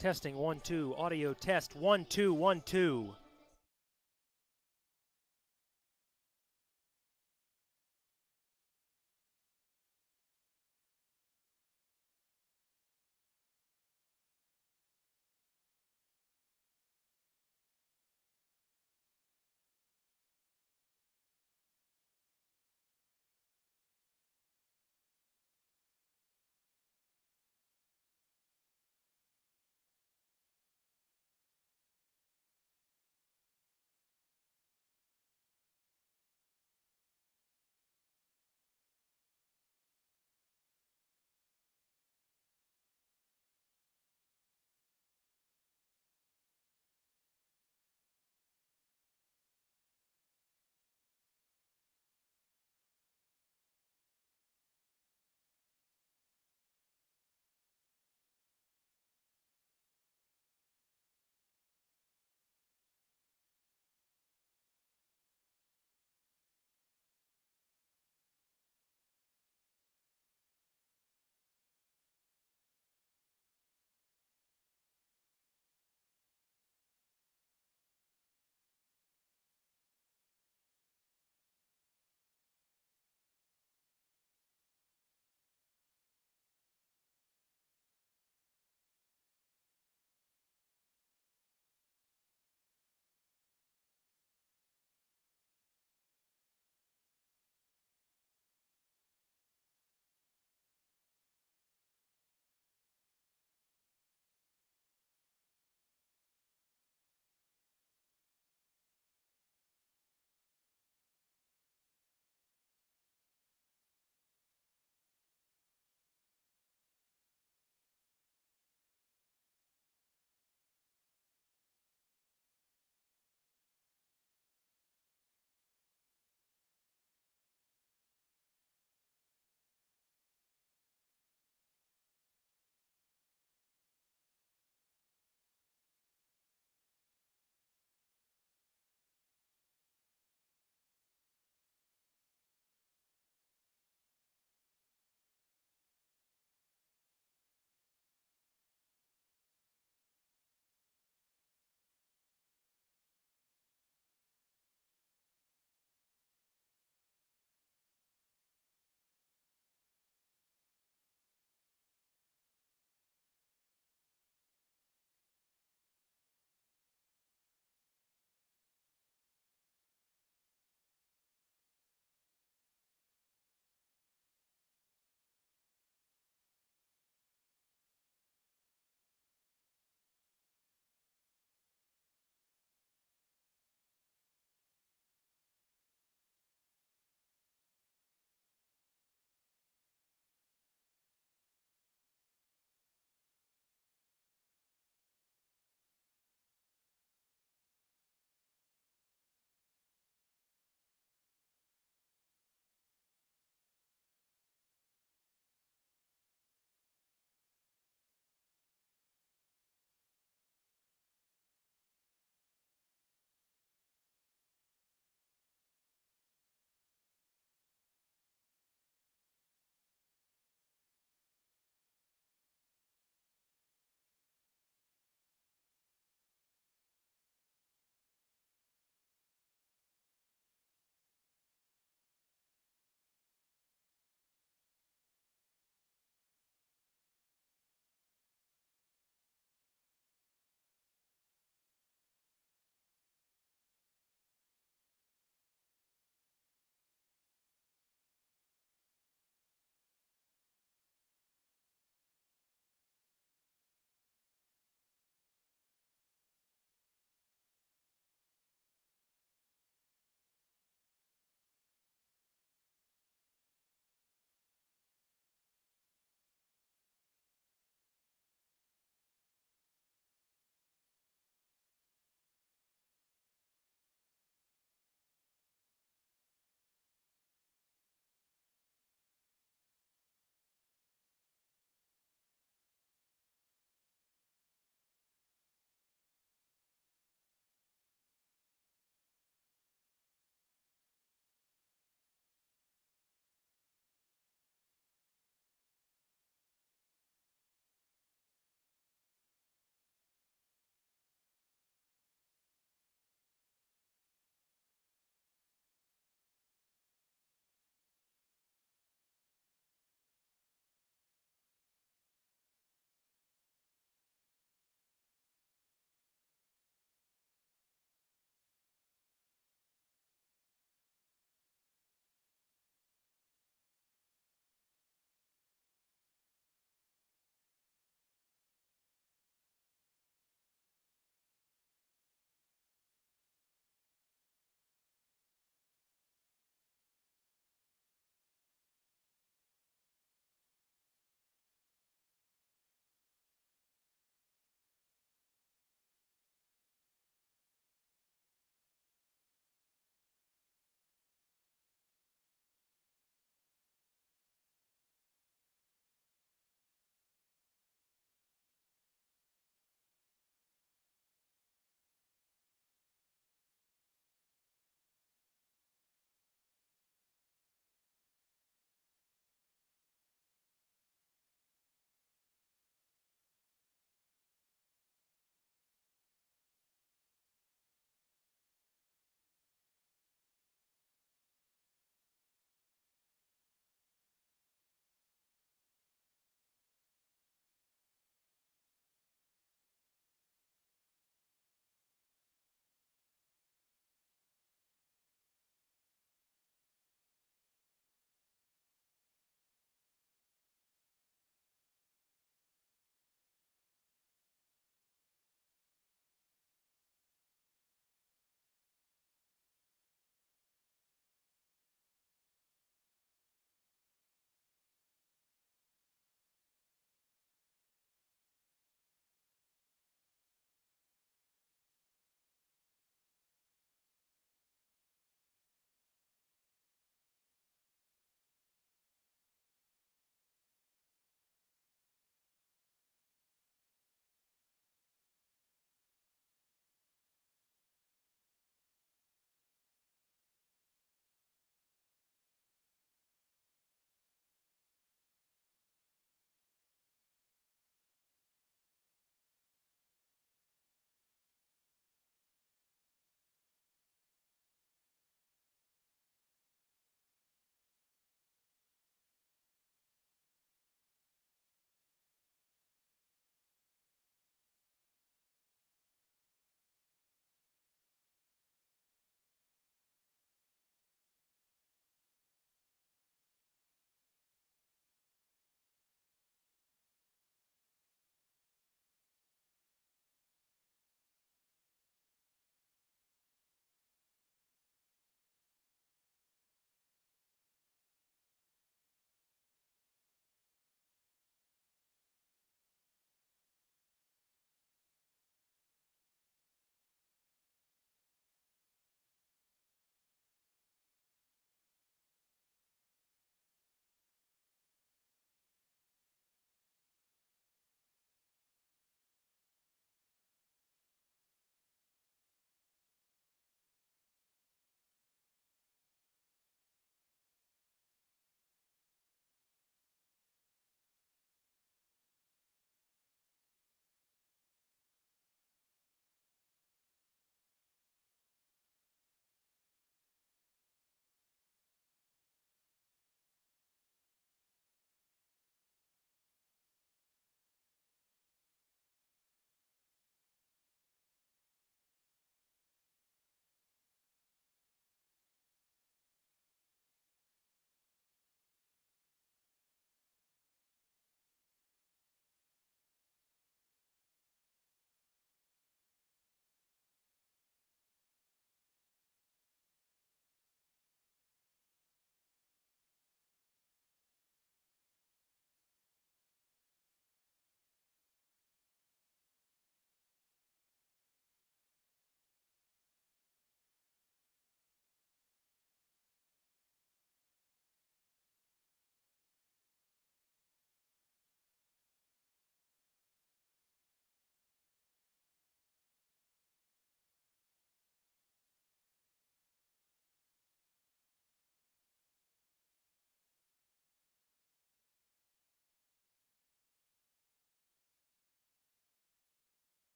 Testing 1 2, audio test 1 2 1 2.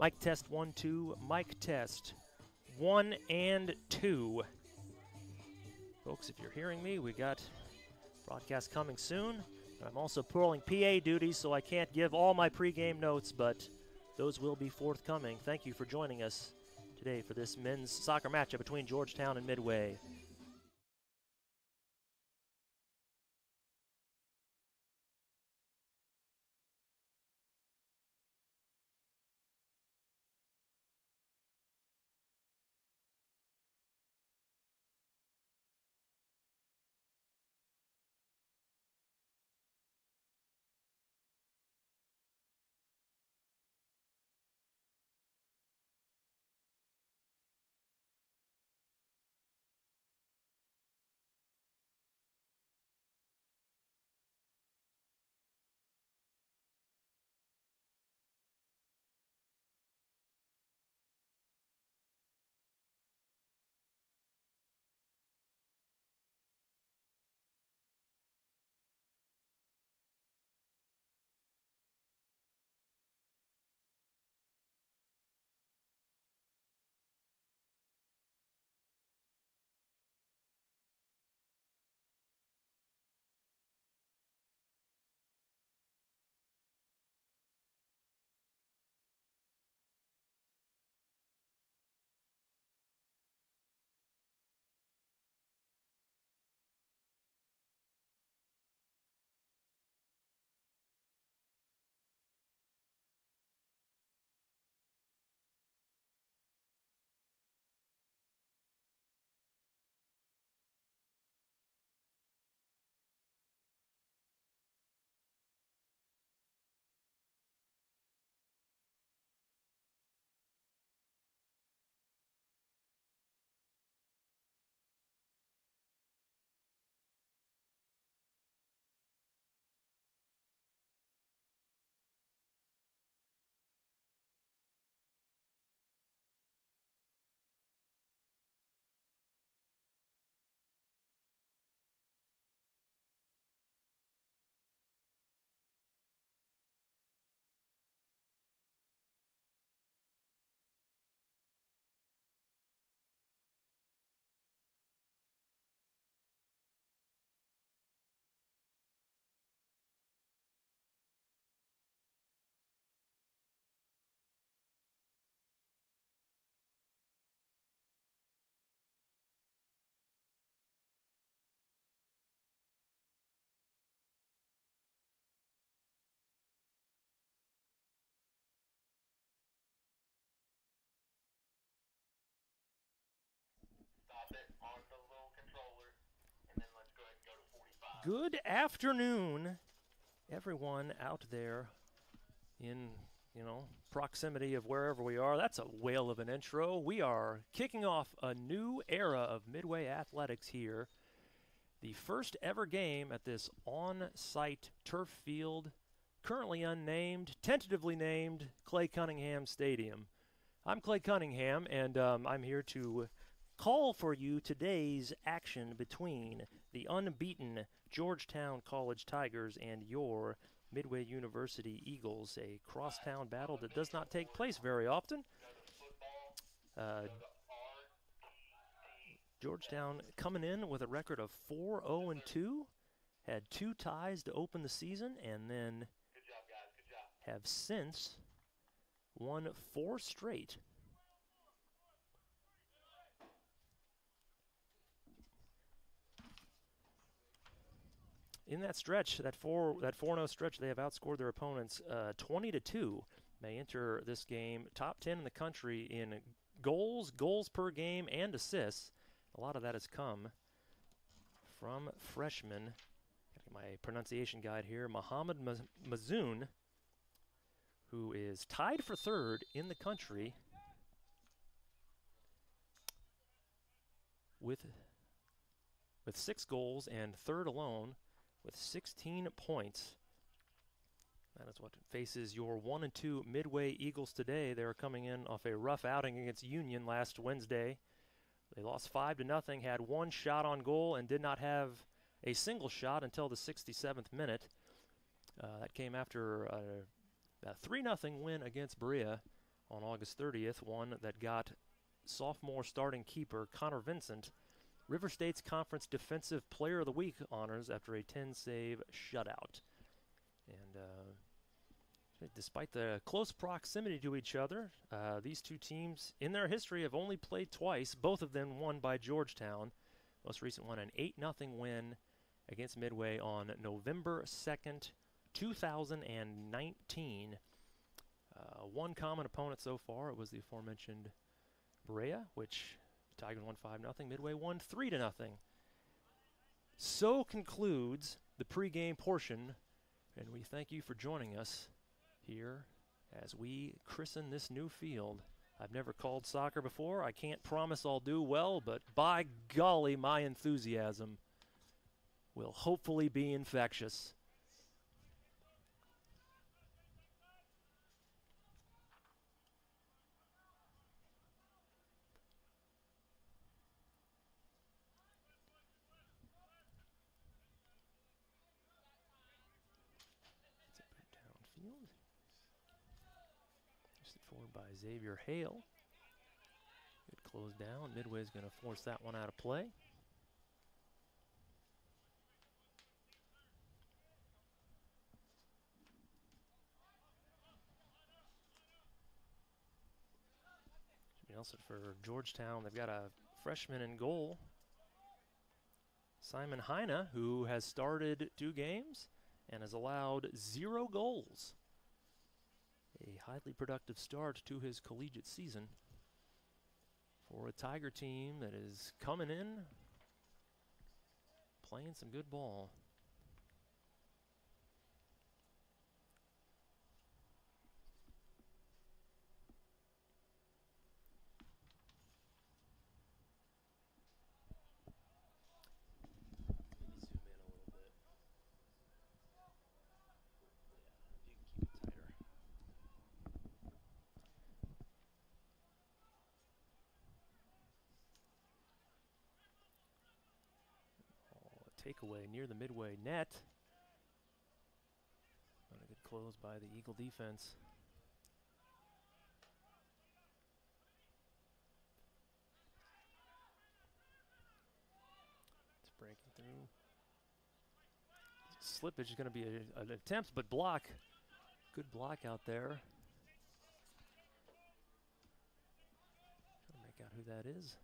Mic test 1, 2. Mic test 1 and 2. Folks, if you're hearing me, we got broadcast coming soon. I'm also pulling PA duties, so I can't give all my pregame notes, but those will be forthcoming. Thank you for joining us today for this men's soccer matchup between Georgetown and Midway. Good afternoon, everyone out there in, proximity of wherever we are. That's a whale of an intro. We are kicking off a new era of Midway athletics here. The first ever game at this on-site turf field, currently unnamed, tentatively named Clay Cunningham Stadium. I'm Clay Cunningham, and I'm here to call for you today's action between the unbeaten Georgetown College Tigers and your Midway University Eagles, a crosstown battle that does not take place very often. Georgetown coming in with a record of 4-0-2, had 2 ties to open the season, and then have since won 4 straight. In that stretch, that 4-0 stretch, they have outscored their opponents 20-2. May enter this game top 10 in the country in goals per game, and assists. A lot of that has come from freshman. Got my pronunciation guide here, Mohamed Mazoun, who is tied for 3rd in the country with 6 goals, and 3rd alone with 16 points. That is what faces your 1-2 Midway Eagles today. They're coming in off a rough outing against Union last Wednesday. They lost 5-0, had 1 shot on goal, and did not have a single shot until the 67th minute. That came after a 3-0 win against Berea on August 30th, one that got sophomore starting keeper Connor Vincent River State's Conference Defensive Player of the Week honors after a 10-save shutout. And despite the close proximity to each other, these two teams in their history have only played twice, both of them won by Georgetown. Most recent one, an 8-0 win against Midway on November 2nd, 2019. One common opponent so far, it was the aforementioned Brea, which Tigers won 5-0, Midway won 3-0. So concludes the pregame portion, and we thank you for joining us here as we christen this new field. I've never called soccer before. I can't promise I'll do well, but by golly, my enthusiasm will hopefully be infectious. Downfield. Just forward by Xavier Hale. Good close down. Midway's going to force that one out of play. Nelson for Georgetown. They've got a freshman in goal, Simon Heine, who has started 2 games and has allowed 0 goals. A highly productive start to his collegiate season for a Tiger team that is coming in, playing some good ball. Takeaway near the Midway net. Not a good close by the Eagle defense. It's breaking through. Slippage is going to be an attempt, but block. Good block out there. Trying to make out who that is.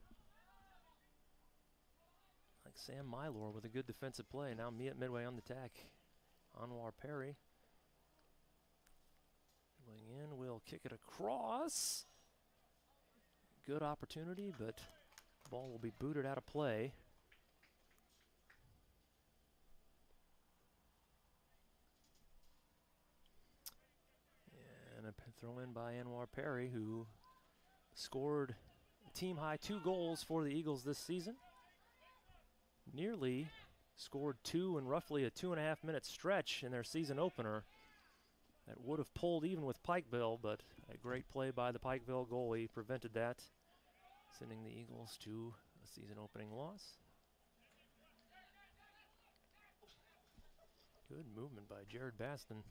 Like Sam Mylor with a good defensive play. Now Midway on the attack. Anwar Perry. Going in, will kick it across. Good opportunity, but the ball will be booted out of play. And a throw in by Anwar Perry, who scored a team-high 2 goals for the Eagles this season. Nearly scored 2 in roughly a 2.5-minute stretch in their season opener. That would have pulled even with Pikeville, but a great play by the Pikeville goalie prevented that, sending the Eagles to a season-opening loss. Good movement by Jared Baston.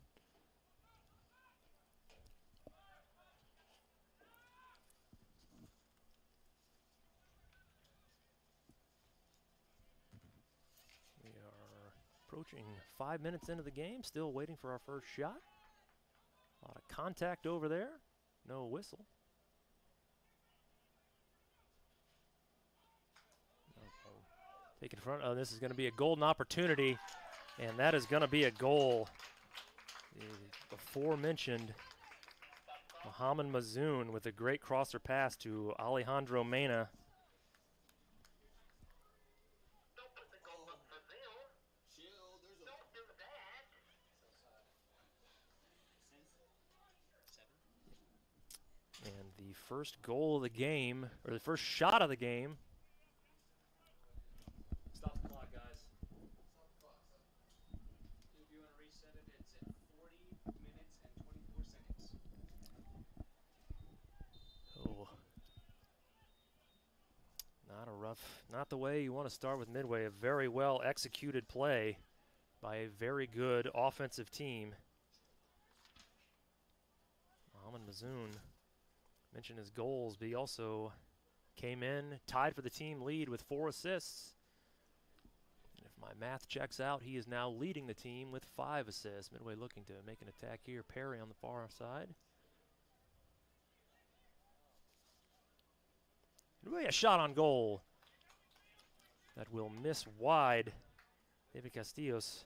Approaching 5 minutes into the game, still waiting for our first shot. A lot of contact over there, no whistle. Take it in front. Oh, this is going to be a golden opportunity, and that is going to be a goal. The aforementioned Mohamed Mazoun with a great crosser pass to Alejandro Mena. And the first goal of the game, or the first shot of the game. Stop the clock, guys. If you want to reset it, it's at 40 minutes and 24 seconds. Oh. Not the way you want to start with Midway. A very well executed play by a very good offensive team. Mohamed Mazoun mention his goals, but he also came in, tied for the team lead with 4 assists. And if my math checks out, he is now leading the team with 5 assists. Midway looking to make an attack here. Perry on the far side. Midway a shot on goal. That will miss wide. David Castillos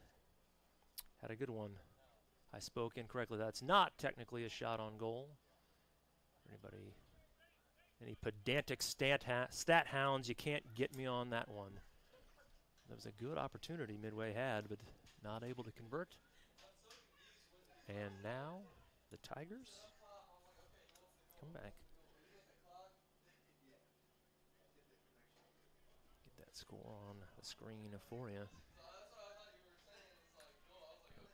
had a good one. I spoke incorrectly. That's not technically a shot on goal. Anybody, any pedantic stat hounds, you can't get me on that one. That was a good opportunity Midway had, but not able to convert. And now the Tigers come back. Get that score on the screen for you.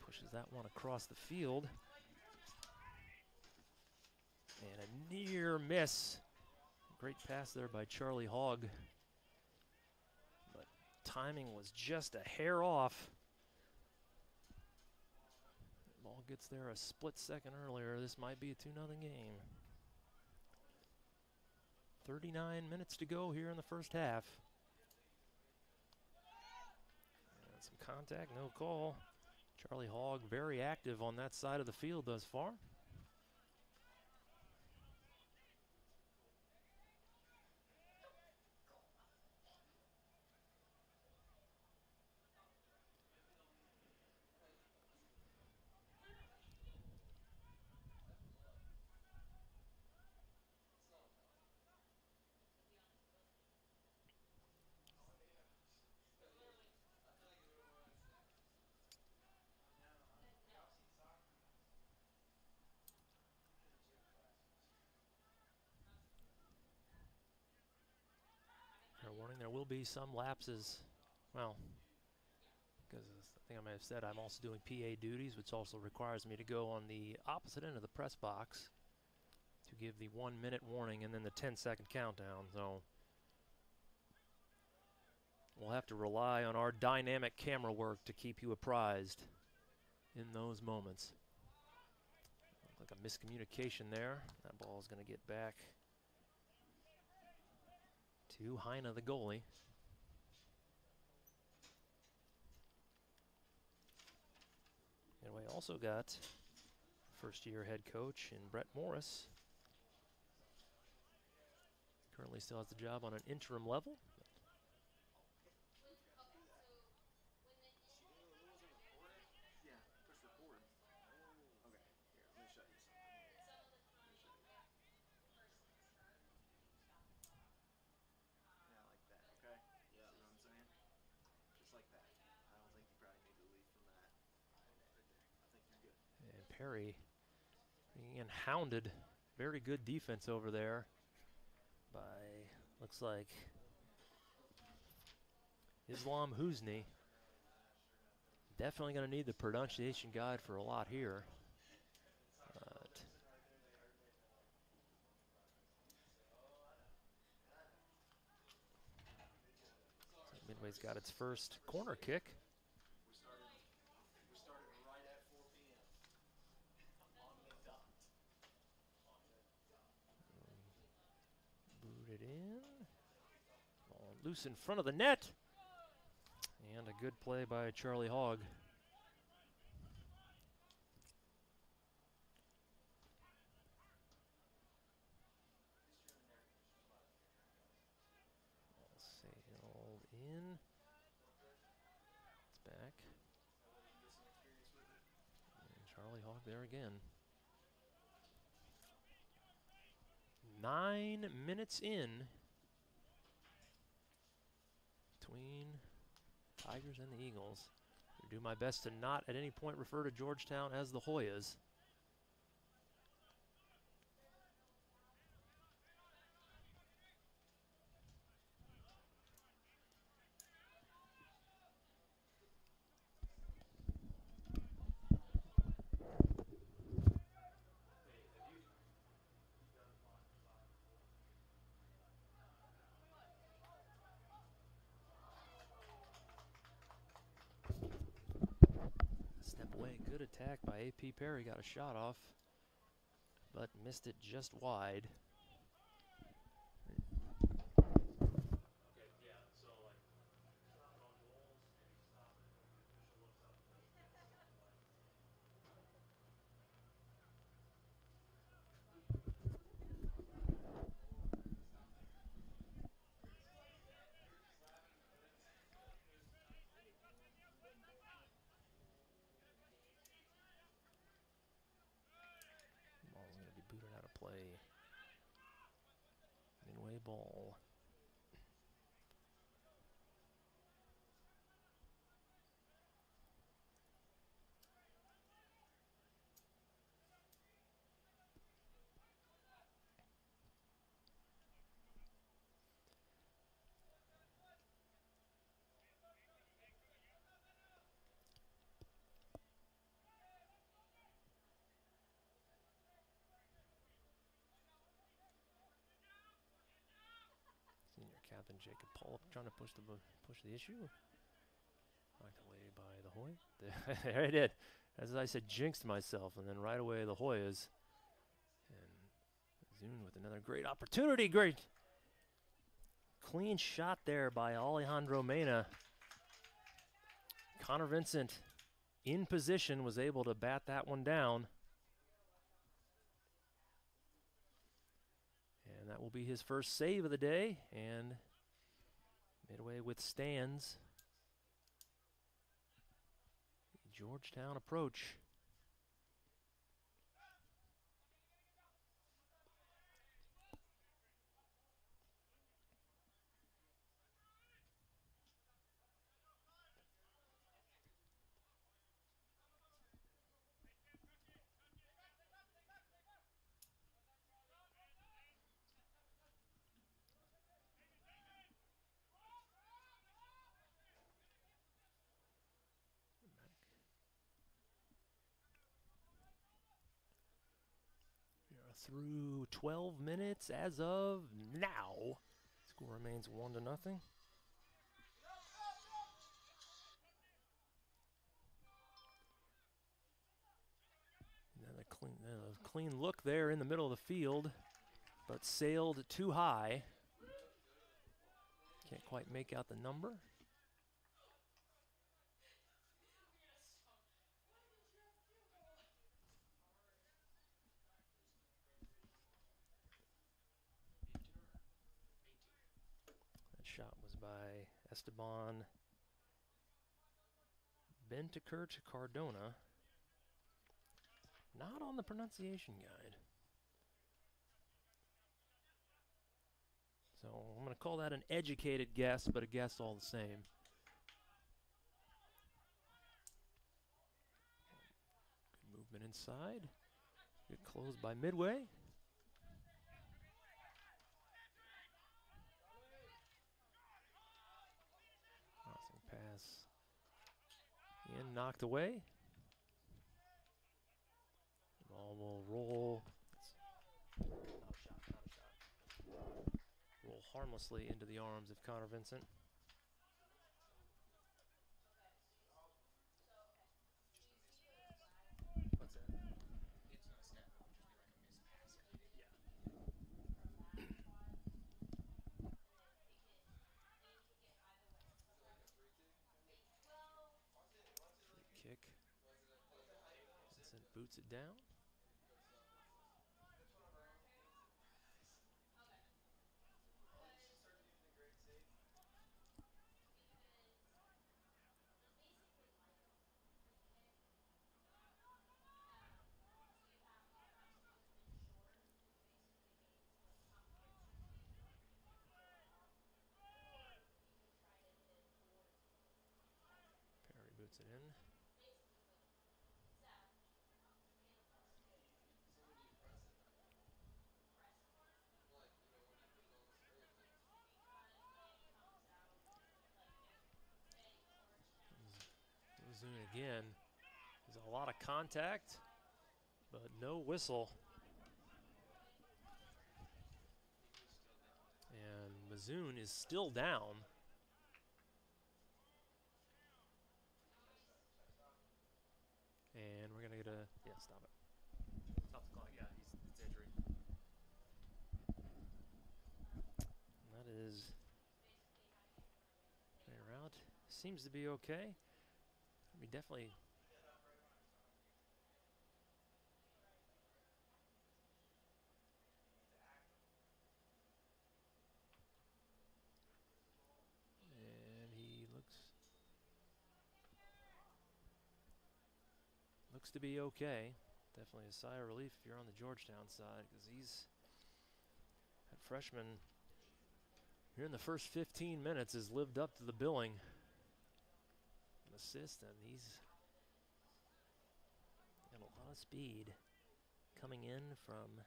Pushes that one across the field. And a near miss. Great pass there by Charlie Hogg. But timing was just a hair off. Ball gets there a split second earlier. This might be a 2-0 game. 39 minutes to go here in the first half. And some contact, no call. Charlie Hogg very active on that side of the field thus far. Warning, there will be some lapses. Well, because I think I may have said I'm also doing PA duties, which also requires me to go on the opposite end of the press box to give the 1-minute warning and then the 10-second countdown. So we'll have to rely on our dynamic camera work to keep you apprised in those moments. Looked like a miscommunication there. That ball is going to get back to Heine, the goalie. And we also got first-year head coach in Brett Morris. Currently still has the job on an interim level. Perry being hounded. Very good defense over there by, looks like, Islam Husni. Definitely going to need the pronunciation guide for a lot here. But Midway's got its first corner kick. Booted in. Ball loose in front of the net. And a good play by Charlie Hogg. Sailed in. It's back. And Charlie Hogg there again. 9 minutes in between Tigers and the Eagles. I do my best to not at any point refer to Georgetown as the Hoyas. Good attack by A.P. Perry, got a shot off, but missed it just wide. ball. Senior captain Jacob Paul trying to push the issue. Knocked away by the Hoy. There I did. As I said, jinxed myself, and then right away the Hoyas. And Zune with another great opportunity. Great clean shot there by Alejandro Mena. Connor Vincent in position was able to bat that one down. And that will be his first save of the day. And Midway withstands the Georgetown approach. Through 12 minutes as of now. Score remains 1-0. Another clean look there in the middle of the field, but sailed too high. Can't quite make out the number. Shot was by Esteban Benticurt Cardona. Not on the pronunciation guide. So I'm going to call that an educated guess, but a guess all the same. Good movement inside. Good close by Midway. Pass in, knocked away. Ball will roll. Not a shot. Roll harmlessly into the arms of Connor Vincent. What's that? It's not a step, it would just be like a missed pass. Free kick. Vincent boots it down. Perry boots it in. Zune again. There's a lot of contact, but no whistle. And Mazoon is still down. And we're going to get a... Yeah, stop it. Stop the clock. Yeah, it's injury. And that is... Clear out. Seems to be okay. We definitely... And he looks to be okay. Definitely a sigh of relief if you're on the Georgetown side, because that freshman here in the first 15 minutes has lived up to the billing. An assist, and he's got a lot of speed coming in from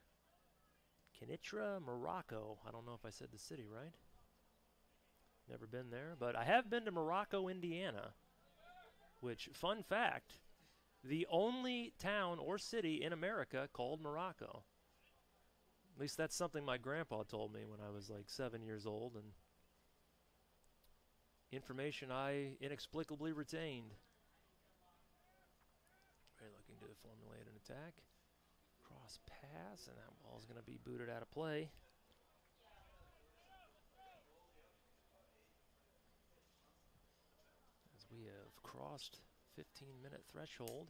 Kenitra, Morocco. I don't know if I said the city right. Never been there, but I have been to Morocco, Indiana, which, fun fact, the only town or city in America called Morocco. At least that's something my grandpa told me when I was like 7 years old, and information I inexplicably retained. They're looking to formulate an attack. Cross pass, and that ball's going to be booted out of play. As we have crossed 15-minute threshold,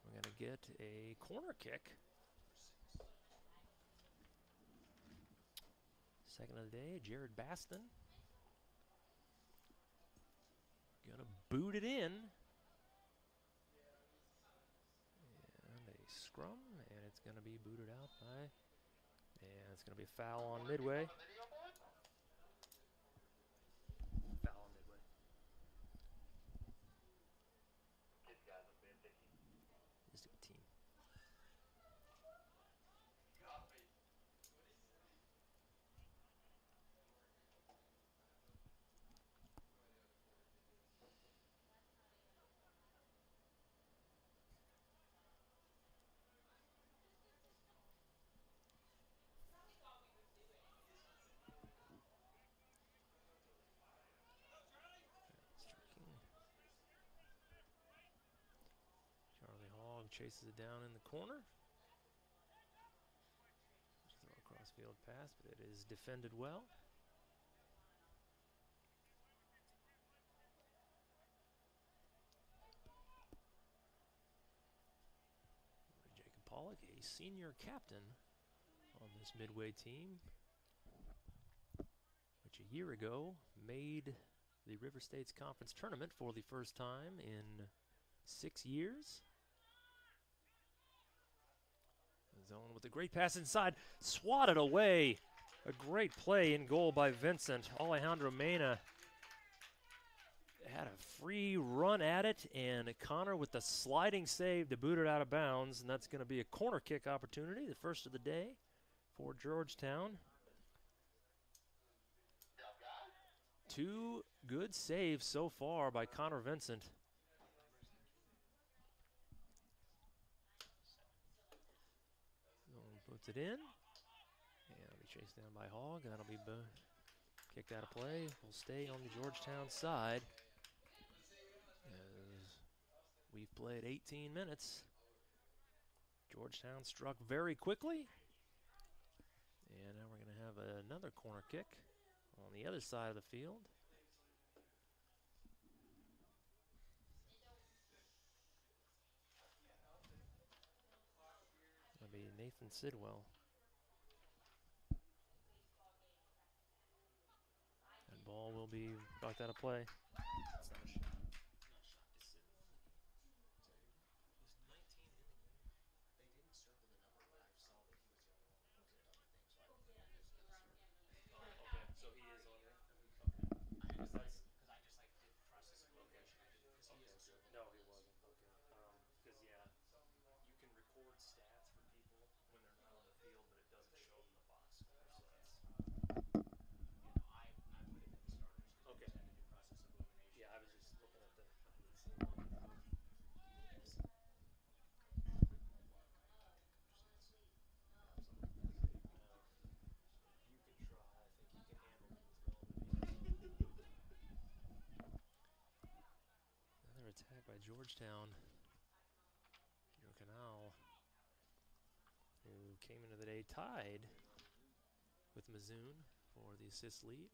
we're going to get a corner kick. Second of the day, Jared Baston. Gonna boot it in. And a scrum, and it's gonna be booted out by, and it's gonna be a foul on Midway. Foul on Midway. Just a team. Charlie Hogg chases it down in the corner. Just throw a cross-field pass, but it is defended well. Jacob Pollock, a senior captain on this Midway team, which a year ago made the River States Conference Tournament for the first time in 6 years. Zone with a great pass inside, swatted away. A great play in goal by Vincent. Alejandro Mena had a free run at it, and Connor with the sliding save to boot it out of bounds, and that's going to be a corner kick opportunity, the first of the day for Georgetown. Two good saves so far by Connor Vincent. Puts it in, and it'll be chased down by Hogg, and that'll be kicked out of play. Will stay on the Georgetown side as we've played 18 minutes. Georgetown struck very quickly, and now we're going to have another corner kick on the other side of the field. That'll be Nathan Sidwell. That ball will be knocked out of play. Attack by Georgetown. Canal, who came into the day tied with Mizzou for the assist lead.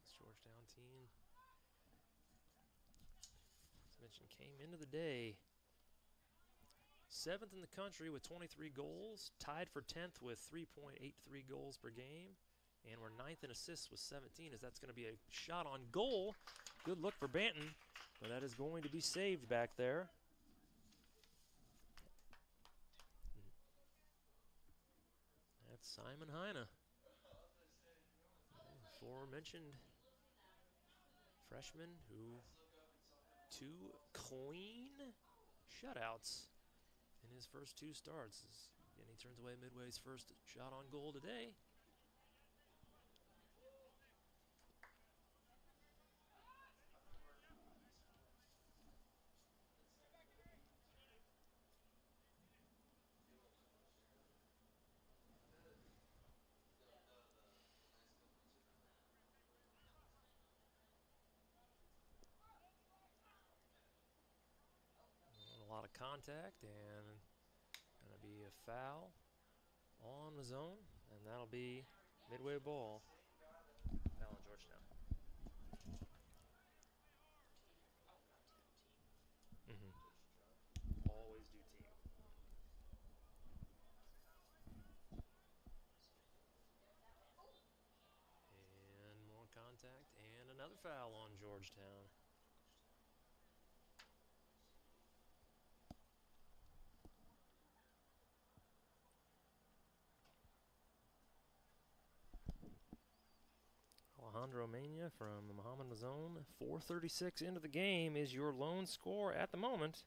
This Georgetown team, as I mentioned, came into the day 7th in the country with 23 goals, tied for 10th with 3.83 goals per game. And we're 9th in assists with 17, as that's going to be a shot on goal. Good look for Banton, but that is going to be saved back there. That's Simon Heine. aforementioned freshman who 2 clean shutouts in his first 2 starts. And he turns away Midway's first shot on goal today. A lot of contact, and going to be a foul on the zone, and that'll be Midway ball. Foul on Georgetown. Always do team. And more contact, and another foul on Georgetown. Alejandro Mena from the Muhammad zone. 4:36 into the game is your lone score at the moment.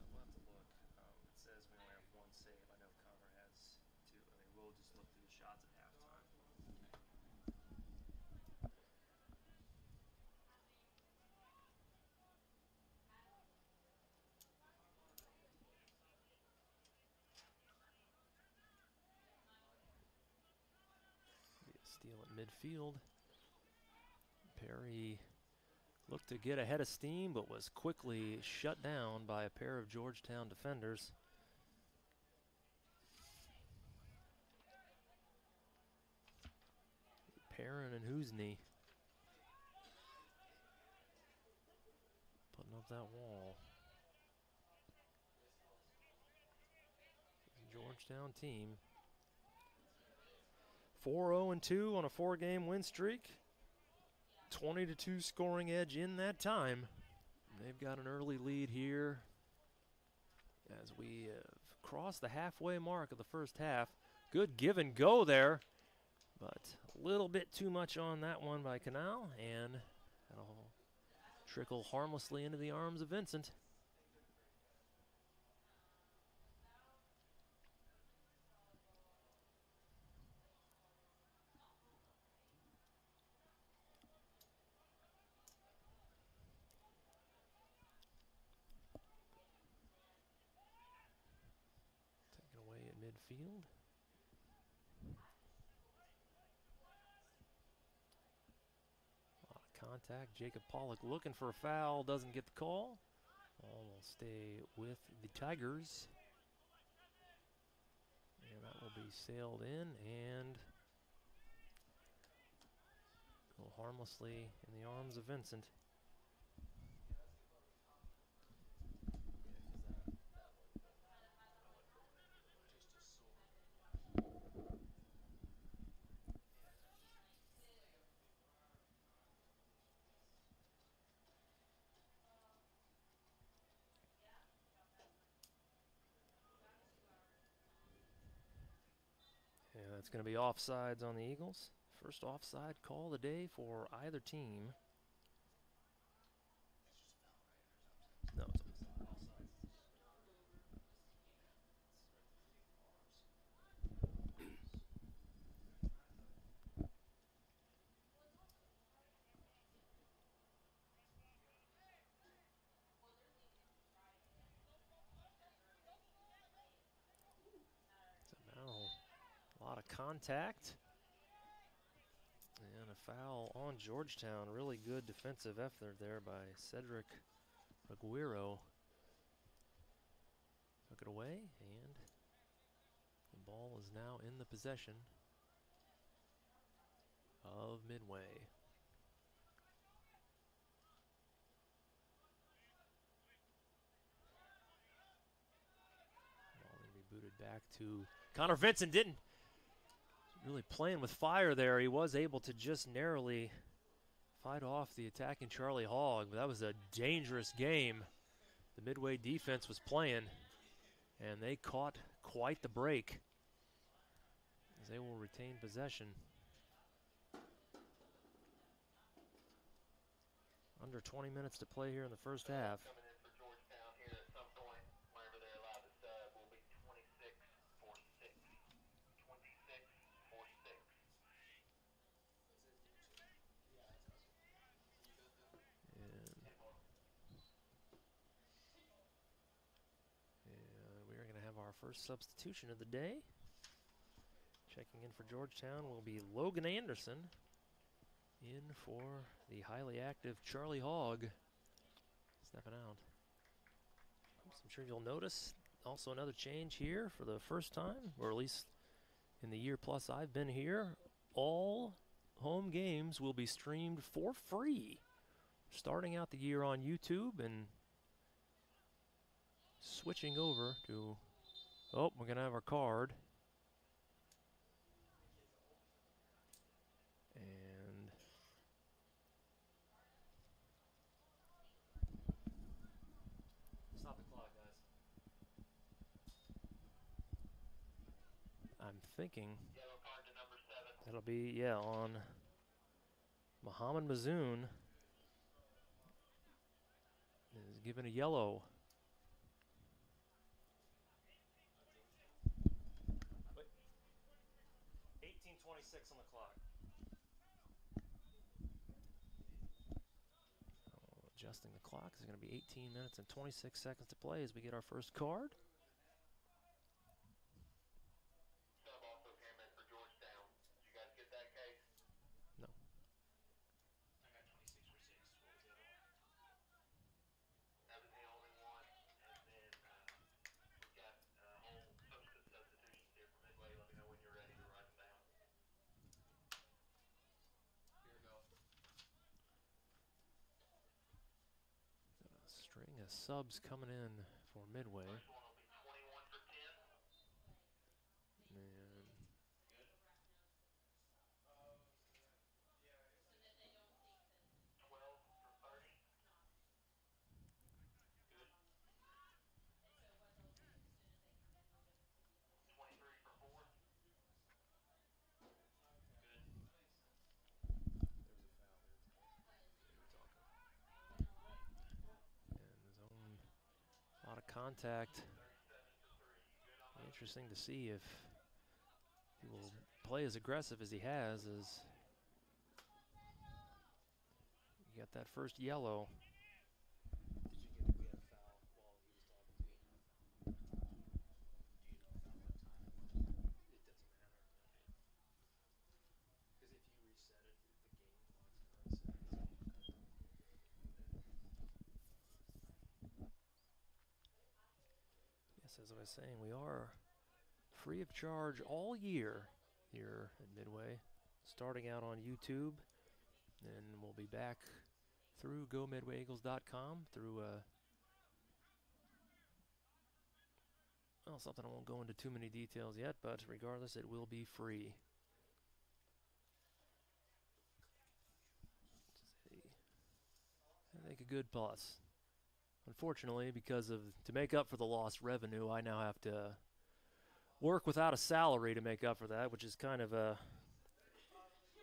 We'll have to look. It says we only have 1 save. I know Cover has 2. I mean, we'll just look through the shots at halftime. Be a steal at midfield. Perry looked to get ahead of steam, but was quickly shut down by a pair of Georgetown defenders. Perrin and Hoosney putting up that wall. Georgetown team 4-0-2 on a 4-game win streak. 20-2 scoring edge in that time. They've got an early lead here as we have crossed the halfway mark of the first half. Good give and go there, but a little bit too much on that one by Canal, and that'll trickle harmlessly into the arms of Vincent. Taken away at midfield. Contact. Jacob Pollock looking for a foul, doesn't get the call. Ball will stay with the Tigers. And that will be sailed in and go harmlessly in the arms of Vincent. Yeah, that's going to be offsides on the Eagles. First offside call of the day for either team. No, it's offside. So now a lot of contact. And a foul on Georgetown. Really good defensive effort there by Cedric Aguero. Took it away, and the ball is now in the possession of Midway. Ball going to be booted back to Connor Vincent. Didn't really playing with fire there. He was able to just narrowly fight off the attacking Charlie Hogg, but that was a dangerous game the Midway defense was playing, and they caught quite the break as they will retain possession. Under 20 minutes to play here in the first half. Coming in for Georgetown here at some point, whenever they're allowed to sub, will be 26-46. 26-46. And we are going to have our first substitution of the day. Checking in for Georgetown will be Logan Anderson. In for the highly active Charlie Hogg. Stepping out. I'm sure you'll notice also another change here for the first time, or at least in the year plus I've been here. All home games will be streamed for free, starting out the year on YouTube and switching over to, oh, we're going to have our card. And stop the clock, guys. I'm thinking Yellow card to number 7. that'll be, yeah, on Muhammad Mazoon is given a yellow. Wait. 18:26 on the clock. Adjusting the clock is going to be 18 minutes and 26 seconds to play as we get our first card. Sub also came in for Georgetown. Did you guys get that case? No. I got 26 for 6. What was the other one? That was the only one. And then we've got whole substitutions here for Midway. Let me know when you're ready to write them down. Here we go. A string of subs coming in for Midway. First one will be 21 for 10. And 12 for 30. Good. 23 for 4. a lot of contact. 37 for 3. Good on those. Interesting to see if he will play as aggressive as he has. As you got that first yellow. Did you get we had a foul while he was talking to me? Do you know about what time it was? It doesn't matter. Because if you reset it, the game clock's gonna reset. Yes, as I was saying, we are free of charge all year here at Midway, starting out on YouTube, and we'll be back through GoMidwayEagles.com through well, something I won't go into too many details yet, but regardless, it will be free. I think a good plus. Unfortunately, because of to make up for the lost revenue, I now have to work without a salary to make up for that, which is kind of a,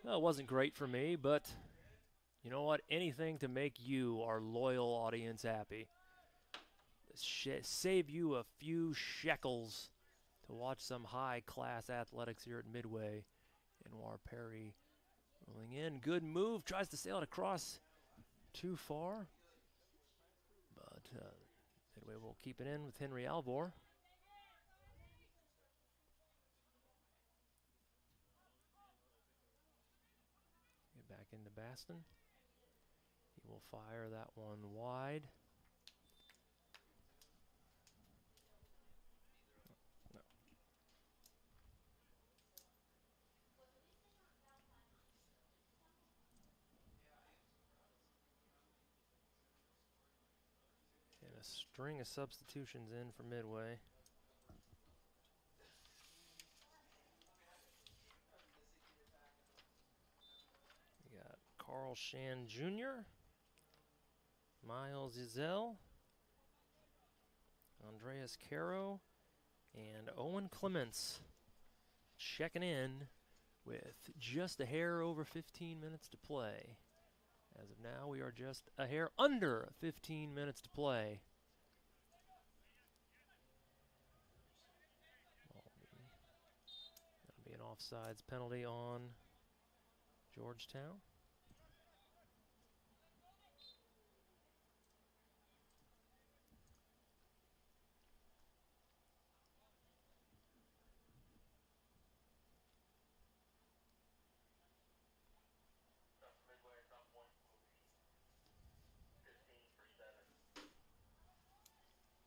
well, it wasn't great for me, but you know what? Anything to make you, our loyal audience, happy. Save you a few shekels to watch some high-class athletics here at Midway. Anwar Perry rolling in. Good move. Tries to sail it across too far. But Midway will keep it in with Henry Alvor. Get back into Baston. He will fire that one wide. No. And a string of substitutions in for Midway. Charles Shan Jr., Miles Izell, Andreas Caro, and Owen Clements checking in with just a hair over 15 minutes to play. As of now, we are just a hair under 15 minutes to play. That'll be an offsides penalty on Georgetown. Midway at some point will be 15 for 7. 15% hurt, thank you.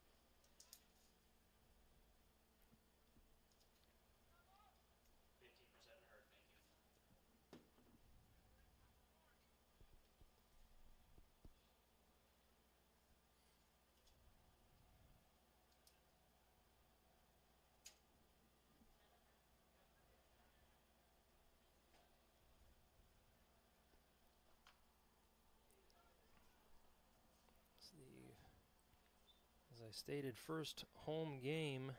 As I stated, first home game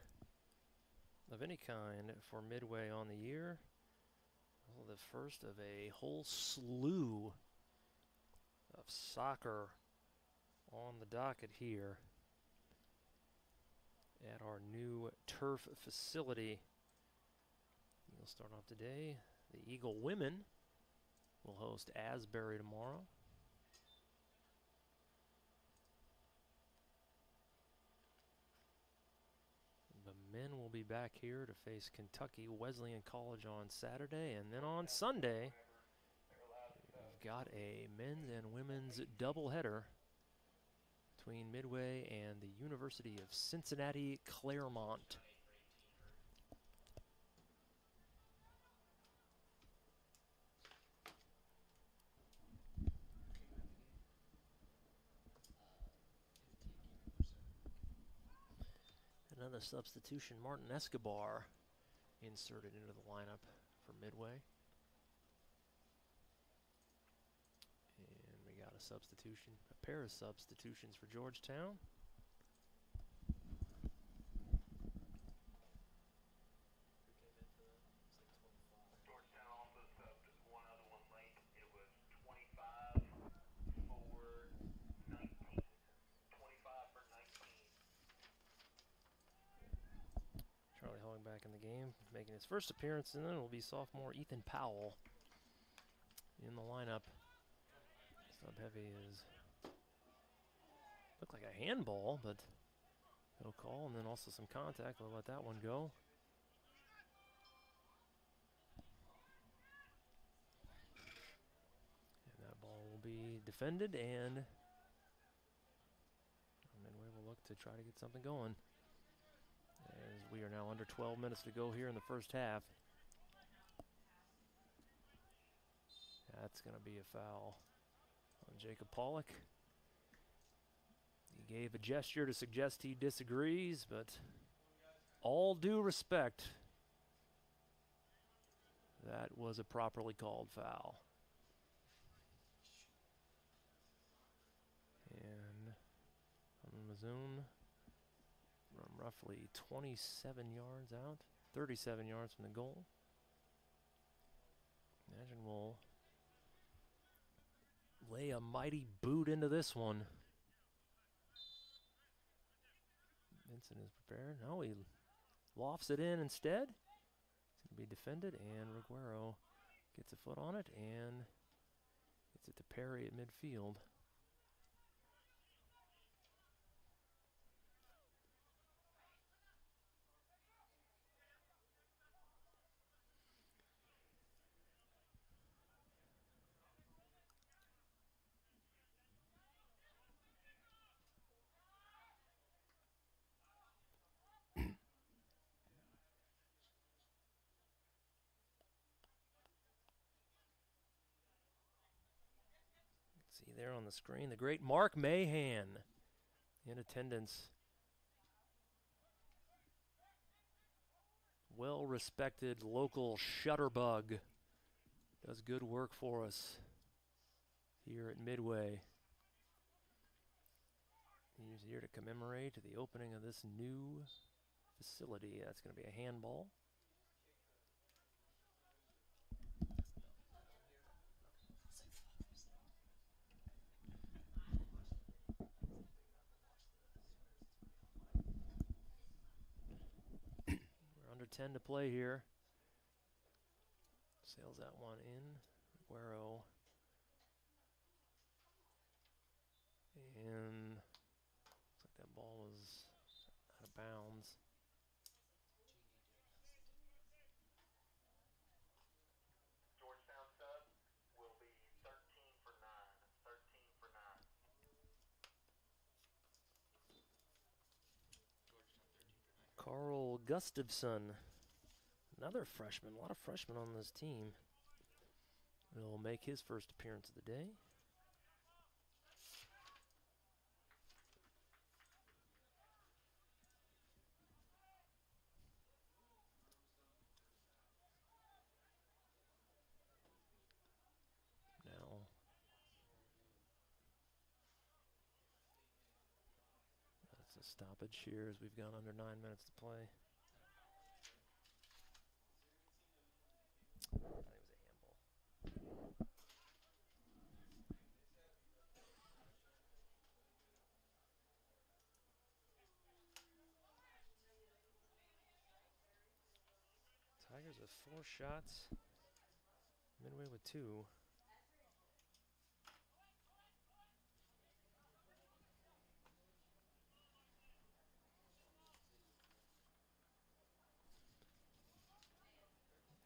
of any kind for Midway on the year. Well, the first of a whole slew of soccer on the docket here at our new turf facility. We'll start off today. The Eagle women will host Asbury tomorrow. The men will be back here to face Kentucky Wesleyan College on Saturday, and then on Sunday we've got a men's and women's doubleheader between Midway and the University of Cincinnati Claremont. Another substitution, Martin Escobar inserted into the lineup for Midway. And we got a substitution, a pair of substitutions for Georgetown. Georgetown also subbed one other one late. It was 25 for 19. 25 for 19. Charlie Holloway back in the game, making his first appearance, and then it will be sophomore Ethan Powell in the lineup. Sub heavy is looked like a handball, but no call, and then also some contact. We'll let that one go. And that ball will be defended, and Midway will look to try to get something going, as we are now under 12 minutes to go here in the first half. That's going to be a foul on Jacob Pollock. He gave a gesture to suggest he disagrees, but all due respect, that was a properly called foul. And Mazoon from roughly 27 yards out, 37 yards from the goal. Imagine we'll lay a mighty boot into this one. Vincent is prepared. No, he lofts it in instead. It's going to be defended, and Reguero gets a foot on it and gets it to Perry at midfield. See there on the screen, the great Mark Mahan in attendance. Well-respected local shutterbug. Does good work for us. here at Midway. He's here to commemorate the opening of this new facility. That's going to be a handball. We're under 10 to play here. Sails that one in. Guerrero. And looks like that ball is out of bounds. Georgetown sub will be 13 for 9. 13 for 9. Carl Gustafson, another freshman. A lot of freshmen on this team. Will make his first appearance of the day. Now, that's a stoppage here as we've gone under 9 minutes to play. I thought it was a handball. Tigers with 4 shots. Midway with 2.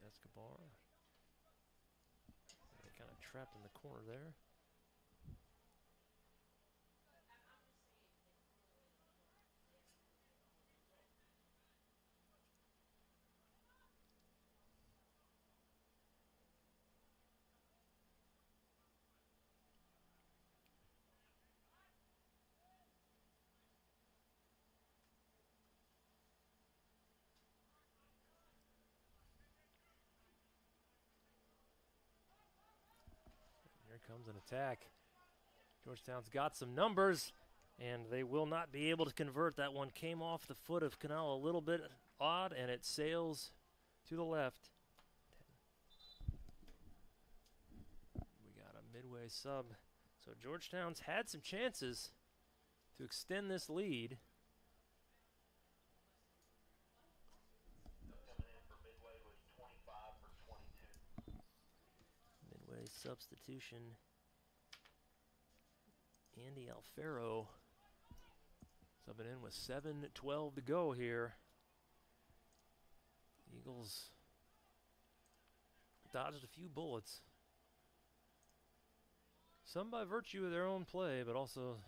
Escobar. They kind of trapped in the corner there. Here comes an attack. Georgetown's got some numbers, and they will not be able to convert. That one came off the foot of Canal a little bit odd, and it sails to the left. We got a Midway sub. So Georgetown's had some chances to extend this lead. Coming in for Midway was 25 for 22. Midway substitution. Andy Alfaro subbing in with 7:12 to go here. Eagles dodged a few bullets. Some by virtue of their own play, but also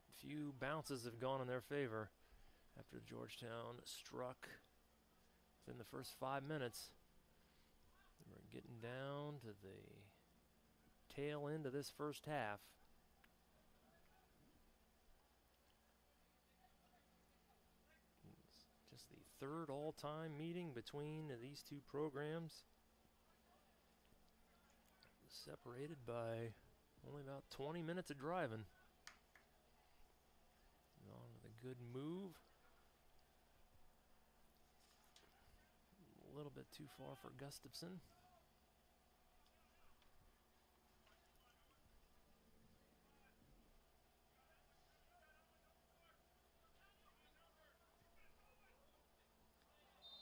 a few bounces have gone in their favor after Georgetown struck within the first 5 minutes. We're getting down to the tail end of this first half. It's just the third all-time meeting between these two programs. Separated by only about 20 minutes of driving. On with a good move. A little bit too far for Gustafson.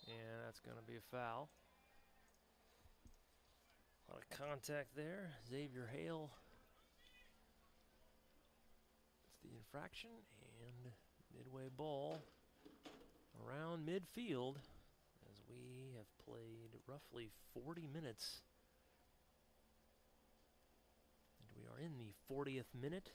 And that's going to be a foul. A lot of contact there. Xavier Hale. It's the infraction, and Midway ball around midfield as we have played roughly 40 minutes. And we are in the 40th minute.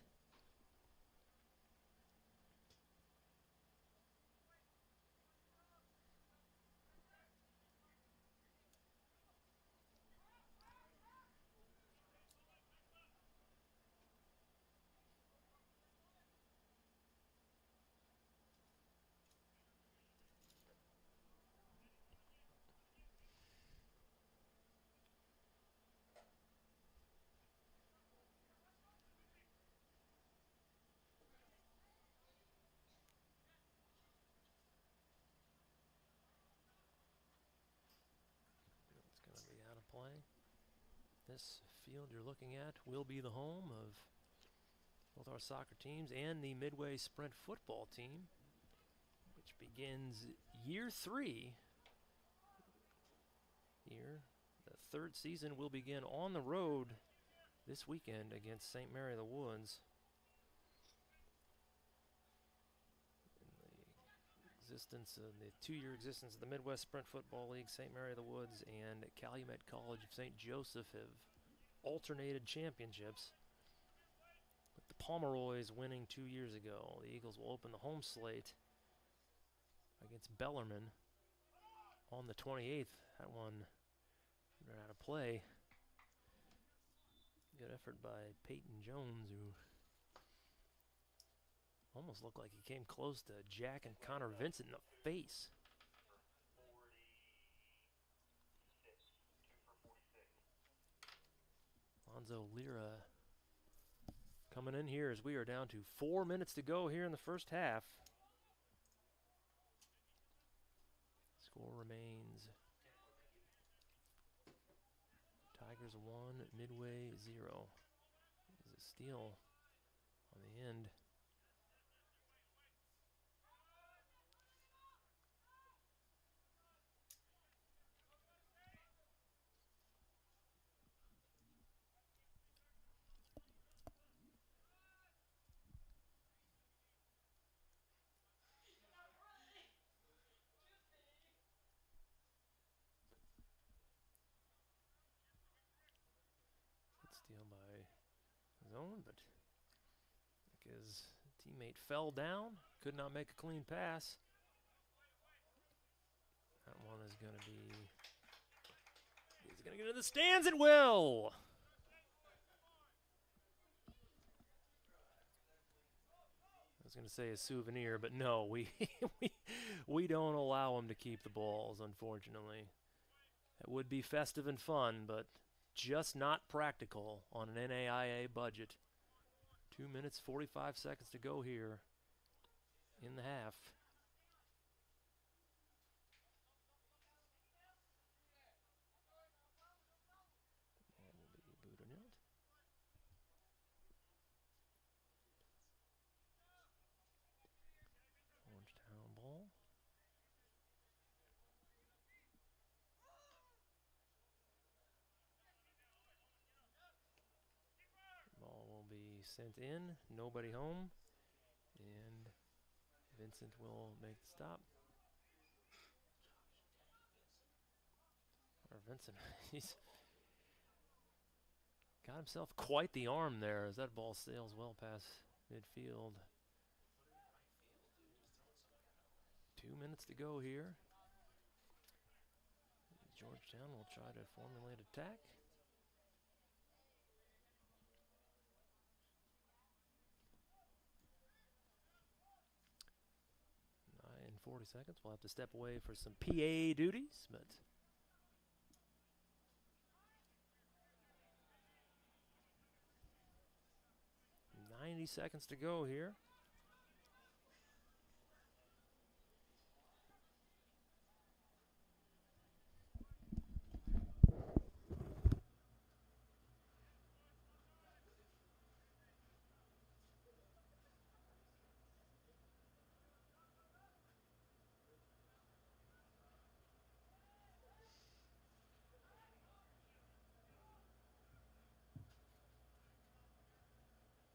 This field you're looking at will be the home of both our soccer teams and the Midway Sprint football team, which begins year 3 here. The third season will begin on the road this weekend against St. Mary of the Woods. The 2-year existence of the Midwest Sprint Football League, St. Mary of the Woods and Calumet College of St. Joseph have alternated championships, with the Pomeroys winning 2 years ago. The Eagles will open the home slate against Bellarmine on the 28th. That one ran out of play. Good effort by Peyton Jones, who almost looked like he came close to Jack and Connor Vincent in the face. 46, 2 for 46. Lonzo Lira coming in here as we are down to 4 minutes to go here in the first half. Score remains Tigers 1, Midway 0. There's a steal on the end. Steal by Zone, but his teammate fell down, could not make a clean pass. That one is going to be, he's going to get into the stands and will. I was going to say a souvenir, but no, we don't allow him to keep the balls, unfortunately. It would be festive and fun, but just not practical on an NAIA budget. 2 minutes, 45 seconds to go here in the half. Ball will be booted out. Georgetown ball. Ball will be sent in, nobody home, and Vincent will make the stop. Or Vincent, he's got himself quite the arm there as that ball sails well past midfield. 2 minutes to go here. Georgetown will try to formulate attack. In 40 seconds, we'll have to step away for some PA duties, but 90 seconds to go here.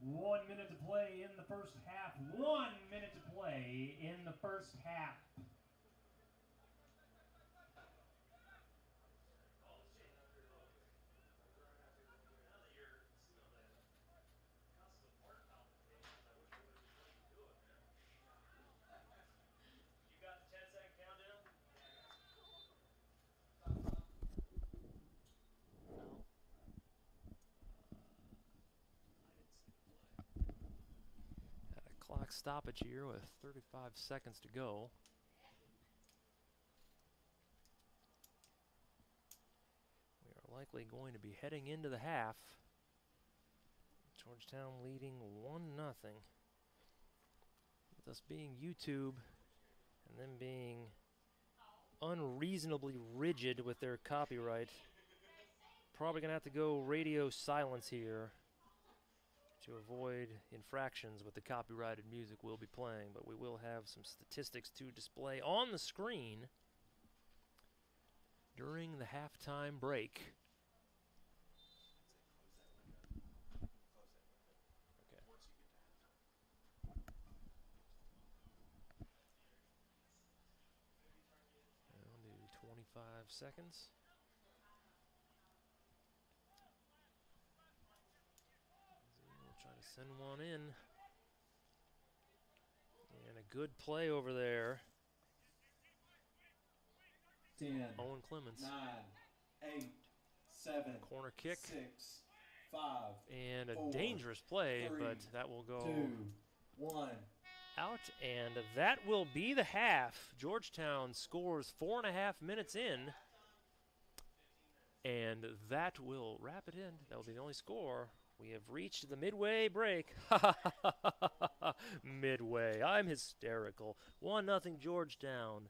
One minute to play in the first half. 1 minute to play in the first half. Clock stoppage here with 35 seconds to go. We are likely going to be heading into the half. Georgetown leading 1-0. With us being YouTube and them being unreasonably rigid with their copyright probably going to have to go radio silence here to avoid infractions with the copyrighted music we'll be playing, but we will have some statistics to display on the screen during the halftime break. Okay. I'll do 25 seconds. We'll try to send one in. And a good play over there. 10, Owen Clements. 9, 8, 7, Corner kick. 6, 5, And a 4, dangerous play, 3, but that will go 2, 1. out. And that will be the half. Georgetown scores 4.5 minutes in. And that will wrap it in. That will be the only score. We have reached the midway break. Midway. I'm hysterical. 1-0 Georgetown.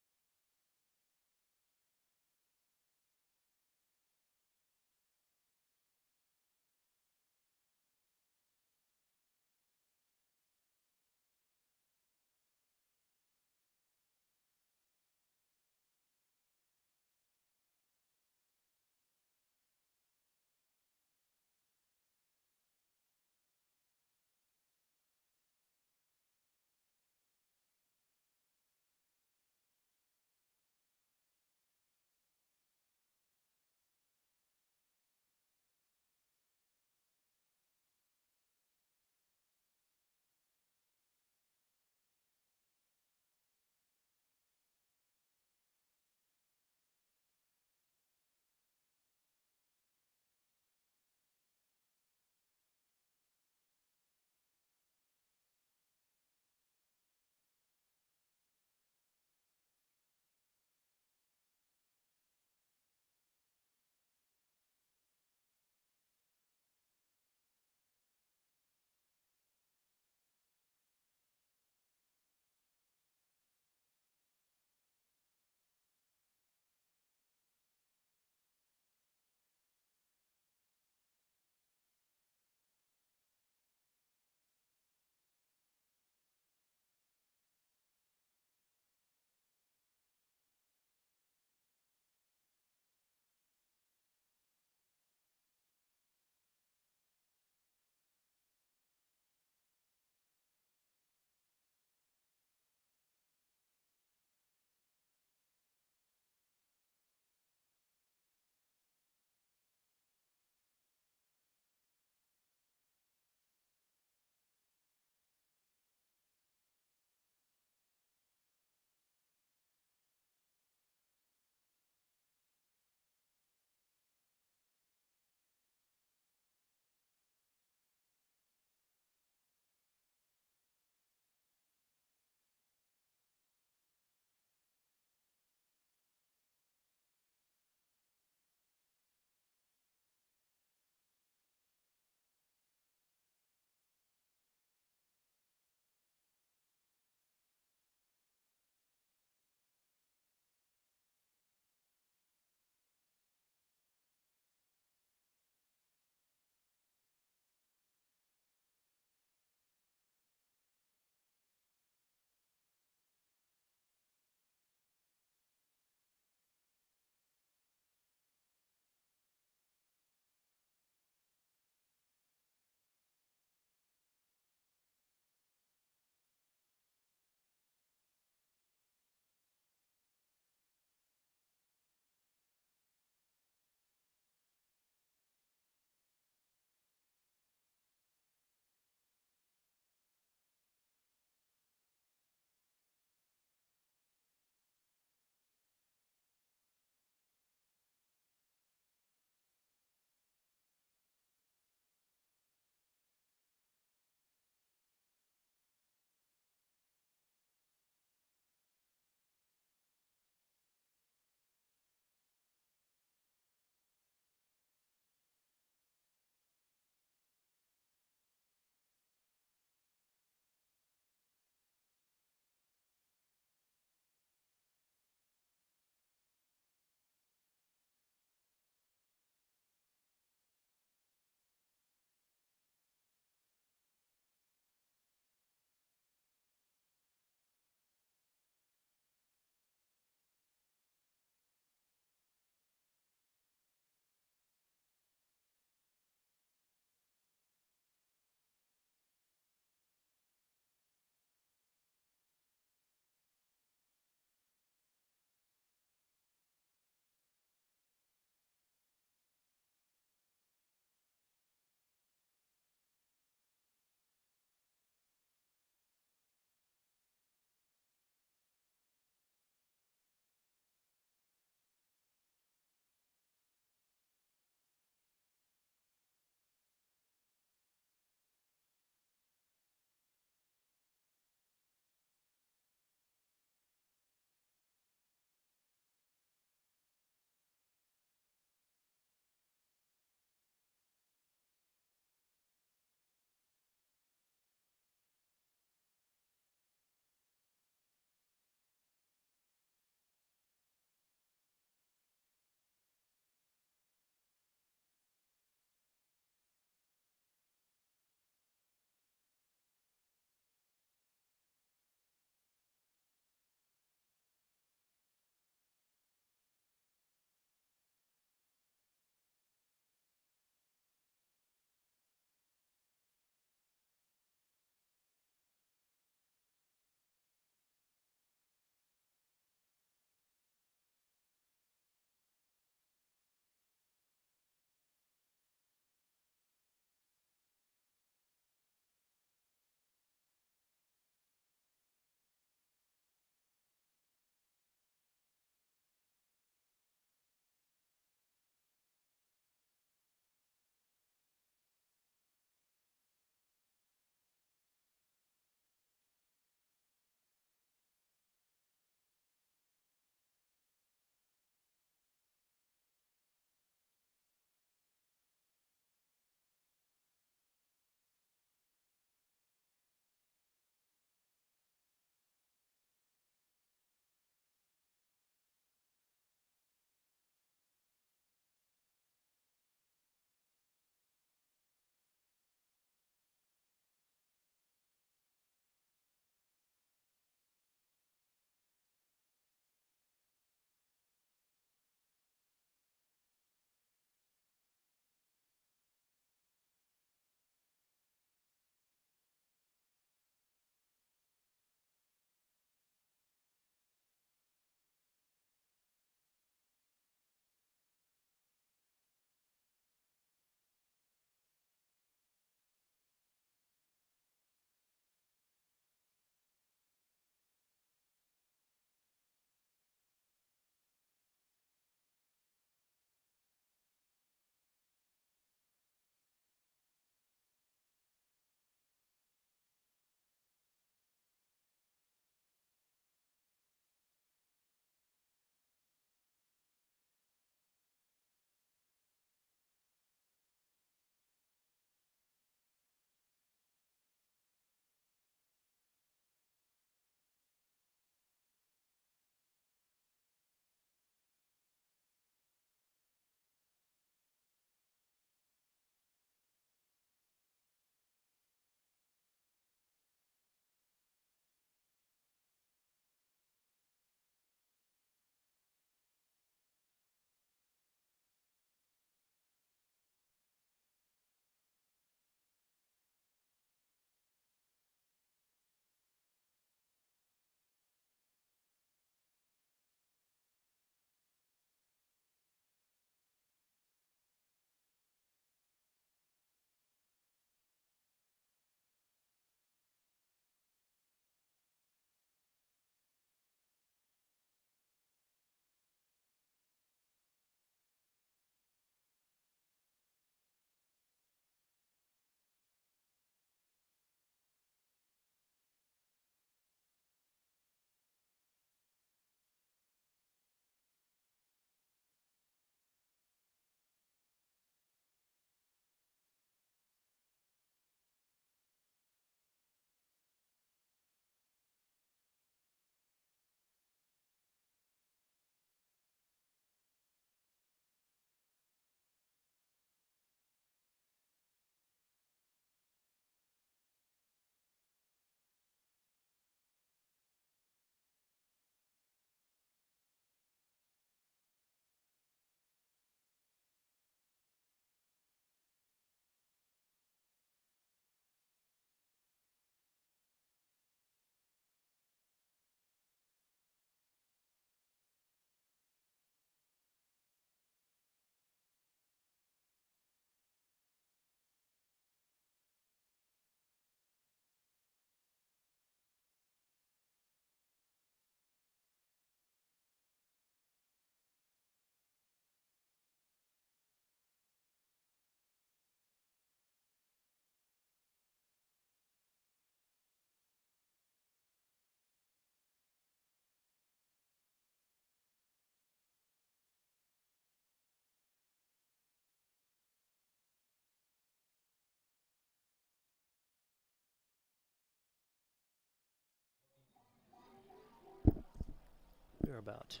We're about,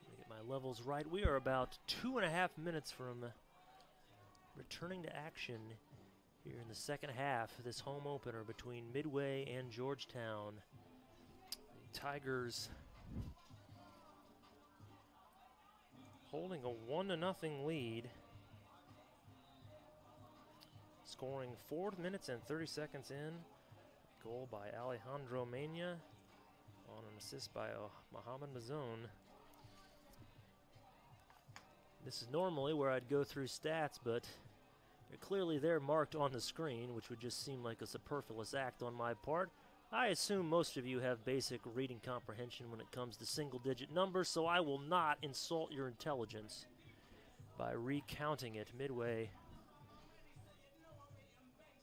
let me get my levels right. We are about 2.5 minutes from returning to action here in the second half of this home opener between Midway and Georgetown. The Tigers holding a 1-0 lead. Scoring 4 minutes and 30 seconds in. Goal by Alejandro Mena on an assist by Mohamed Mazone. This is normally where I'd go through stats, but clearly they're marked on the screen, which would just seem like a superfluous act on my part. I assume most of you have basic reading comprehension when it comes to single-digit numbers, so I will not insult your intelligence by recounting it. Midway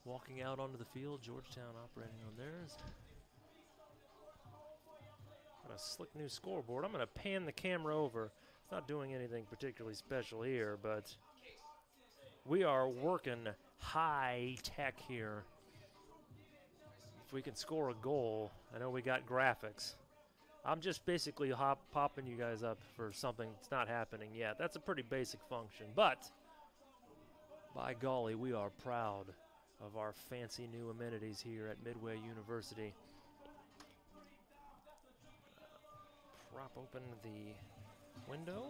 walking out onto the field, Georgetown operating on theirs. Got a slick new scoreboard. I'm going to pan the camera over. It's not doing anything particularly special here, but we are working high tech here. If we can score a goal, I know we got graphics. I'm just basically popping you guys up for something that's not happening yet. That's a pretty basic function, but by golly, we are proud of our fancy new amenities here at Midway University. Prop open the window.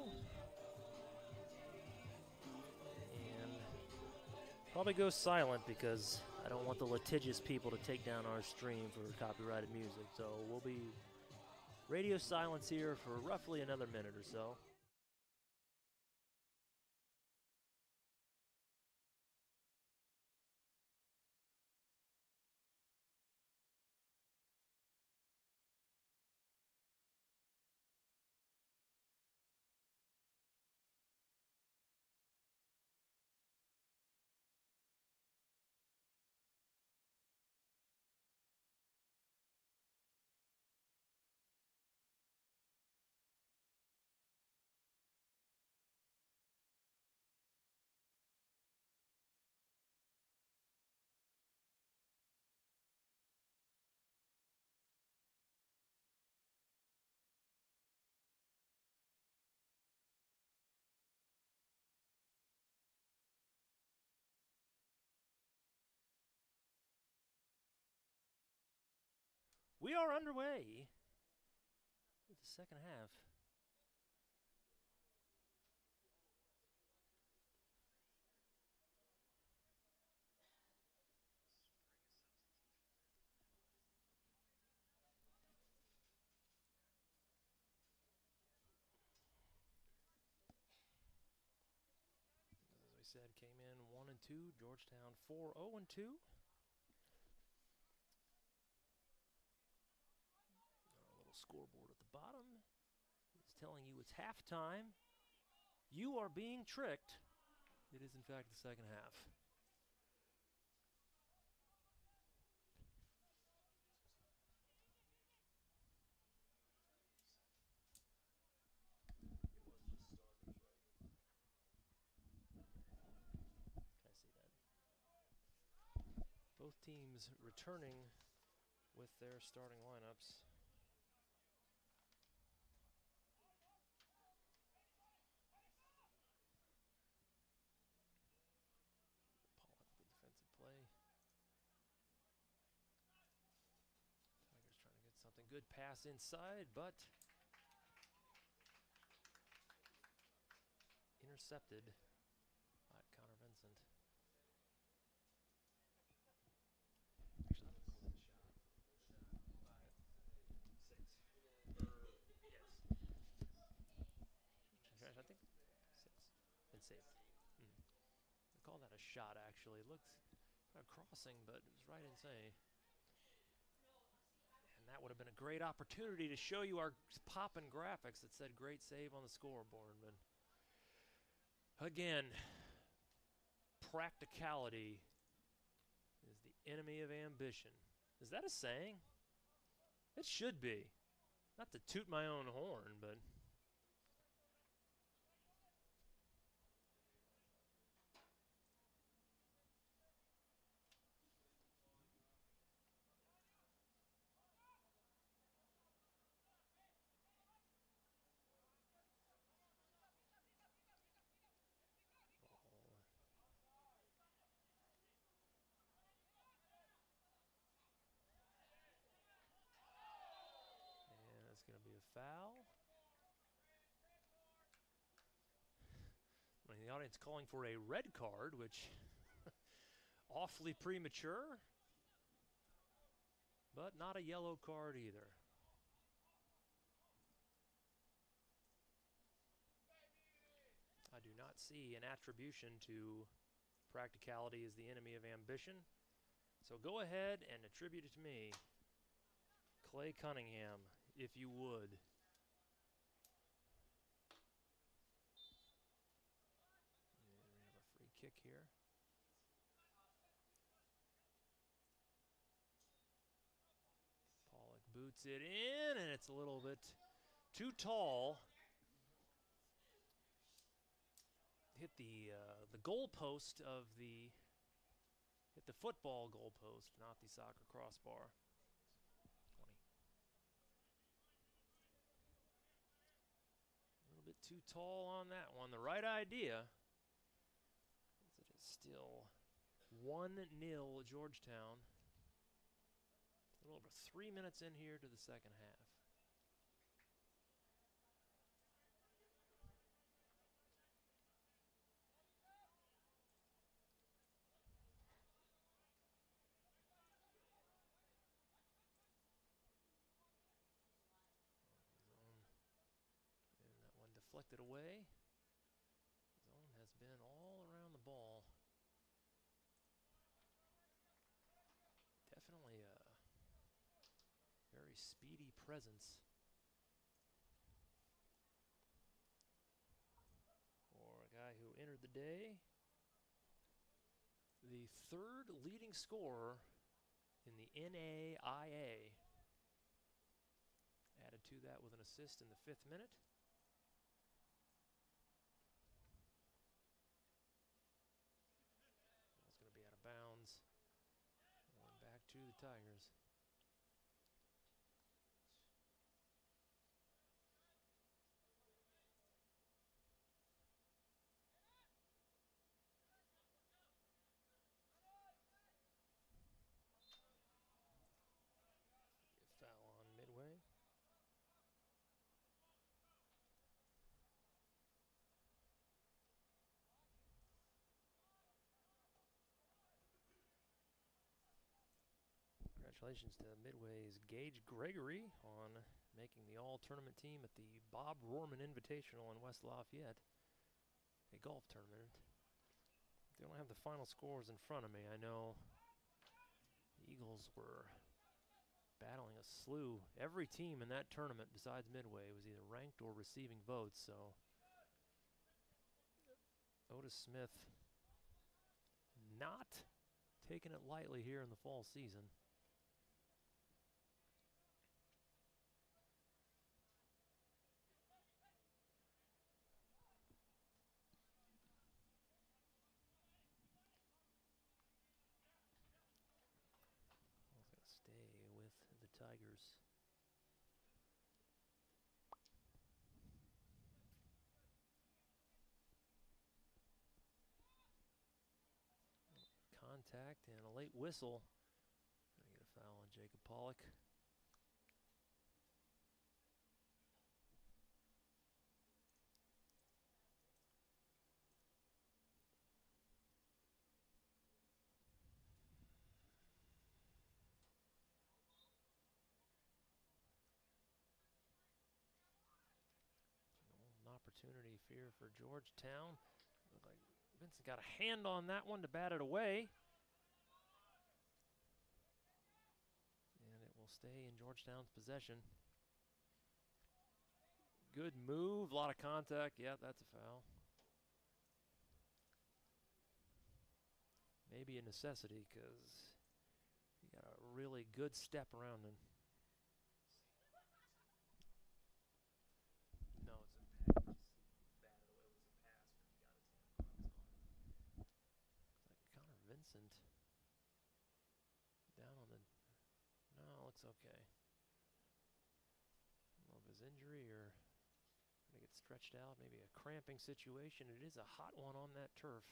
And probably go silent because I don't want the litigious people to take down our stream for copyrighted music. So we'll be radio silence here for roughly another minute or so. We are underway with the second half. As we said, came in 1-2. Georgetown 4-0-2. Our little scoreboard at the bottom is telling you it's halftime. You are being tricked. It is, in fact, the second half. I see that. Both teams returning with their starting lineups. Good defensive play. Tigers trying to get something. Good pass inside, but intercepted by Connor Vincent. I think 6. And saved. I call that a shot, actually. It looked kind of crossing, but it was right insane. And that would have been a great opportunity to show you our poppin' graphics that said great save on the scoreboard. But again, practicality is the enemy of ambition. Is that a saying? It should be. Not to toot my own horn, but be a foul. I mean, the audience calling for a red card, which awfully premature, but not a yellow card either. I do not see an attribution to practicality as the enemy of ambition. So go ahead and attribute it to me, Clay Cunningham, if you would. And we have a free kick here. Pollock boots it in, and it's a little bit too tall. Hit the goalpost of the football goalpost, not the soccer crossbar. 20. A little bit too tall on that one. The right idea. It is still 1-0 Georgetown. A little over 3 minutes in here to the second half. Deflected away. Zone has been all around the ball. Definitely a very speedy presence for a guy who entered the day. The third leading scorer in the NAIA. Added to that with an assist in the 5th minute. Bounds. And back to the Tigers. A foul on Midway. Congratulations to Midway's Gage Gregory on making the all-tournament team at the Bob Rohrman Invitational in West Lafayette, a golf tournament. They don't have the final scores in front of me. I know the Eagles were battling a slew. Every team in that tournament besides Midway was either ranked or receiving votes, so Otis Smith not taking it lightly here in the fall season. Stay with the Tigers. Contact and a late whistle. I get a foul on Jacob Pollock. Opportunity here for Georgetown. Looked like Vincent got a hand on that one to bat it away. And it will stay in Georgetown's possession. Good move, a lot of contact. Yeah, that's a foul. Maybe a necessity because he got a really good step around him. Vincent down on the, no, looks okay. I don't know if his injury or going to get stretched out, maybe a cramping situation. It is a hot one on that turf.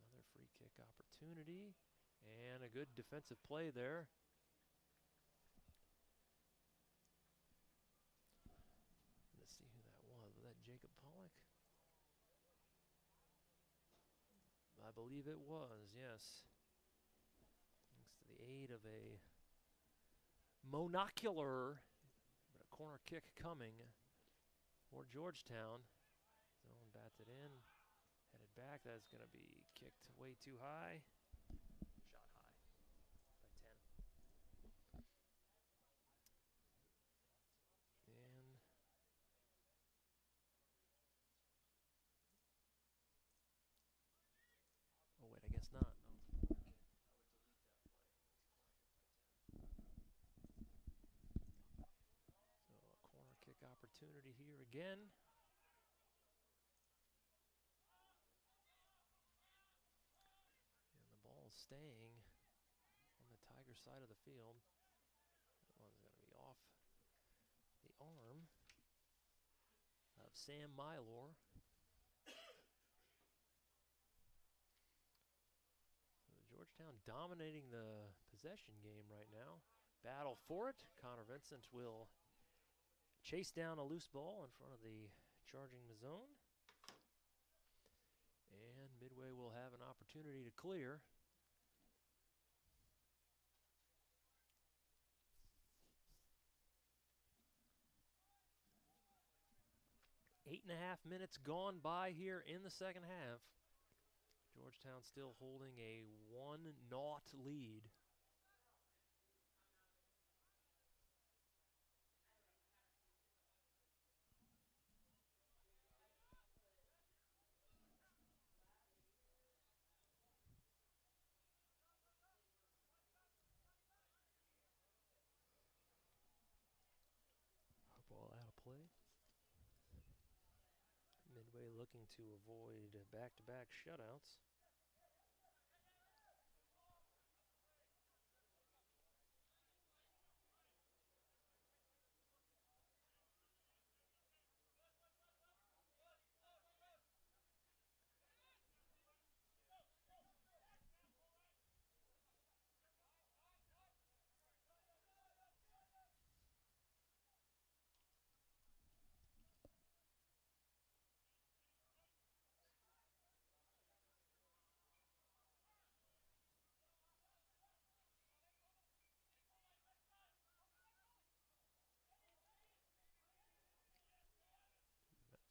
Another free kick opportunity and a good defensive play there. I believe it was, yes. Thanks to the aid of a monocular. But a corner kick coming for Georgetown. Zone bats it in. Headed back. That's going to be kicked way too high. Shot high by 10. And oh wait, I guess not. No. So a corner kick opportunity here again. And the ball is staying on the Tiger side of the field. That one's going to be off the arm of Sam Mylor. So Georgetown dominating the possession game right now. Battle for it. Connor Vincent will chase down a loose ball in front of the charging Mazzone. And Midway will have an opportunity to clear. 8.5 minutes gone by here in the second half. Georgetown still holding a 1-0 lead. Ball out of play. Midway looking to avoid back-to-back shutouts.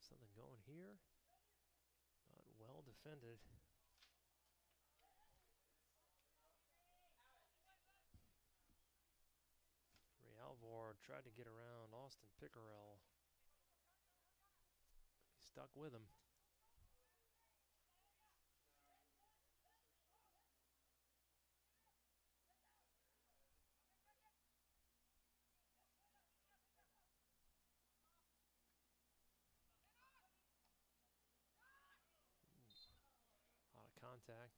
Something going here, but well defended. Realvor tried to get around Austin Pickerel. He stuck with him. Lot of contact.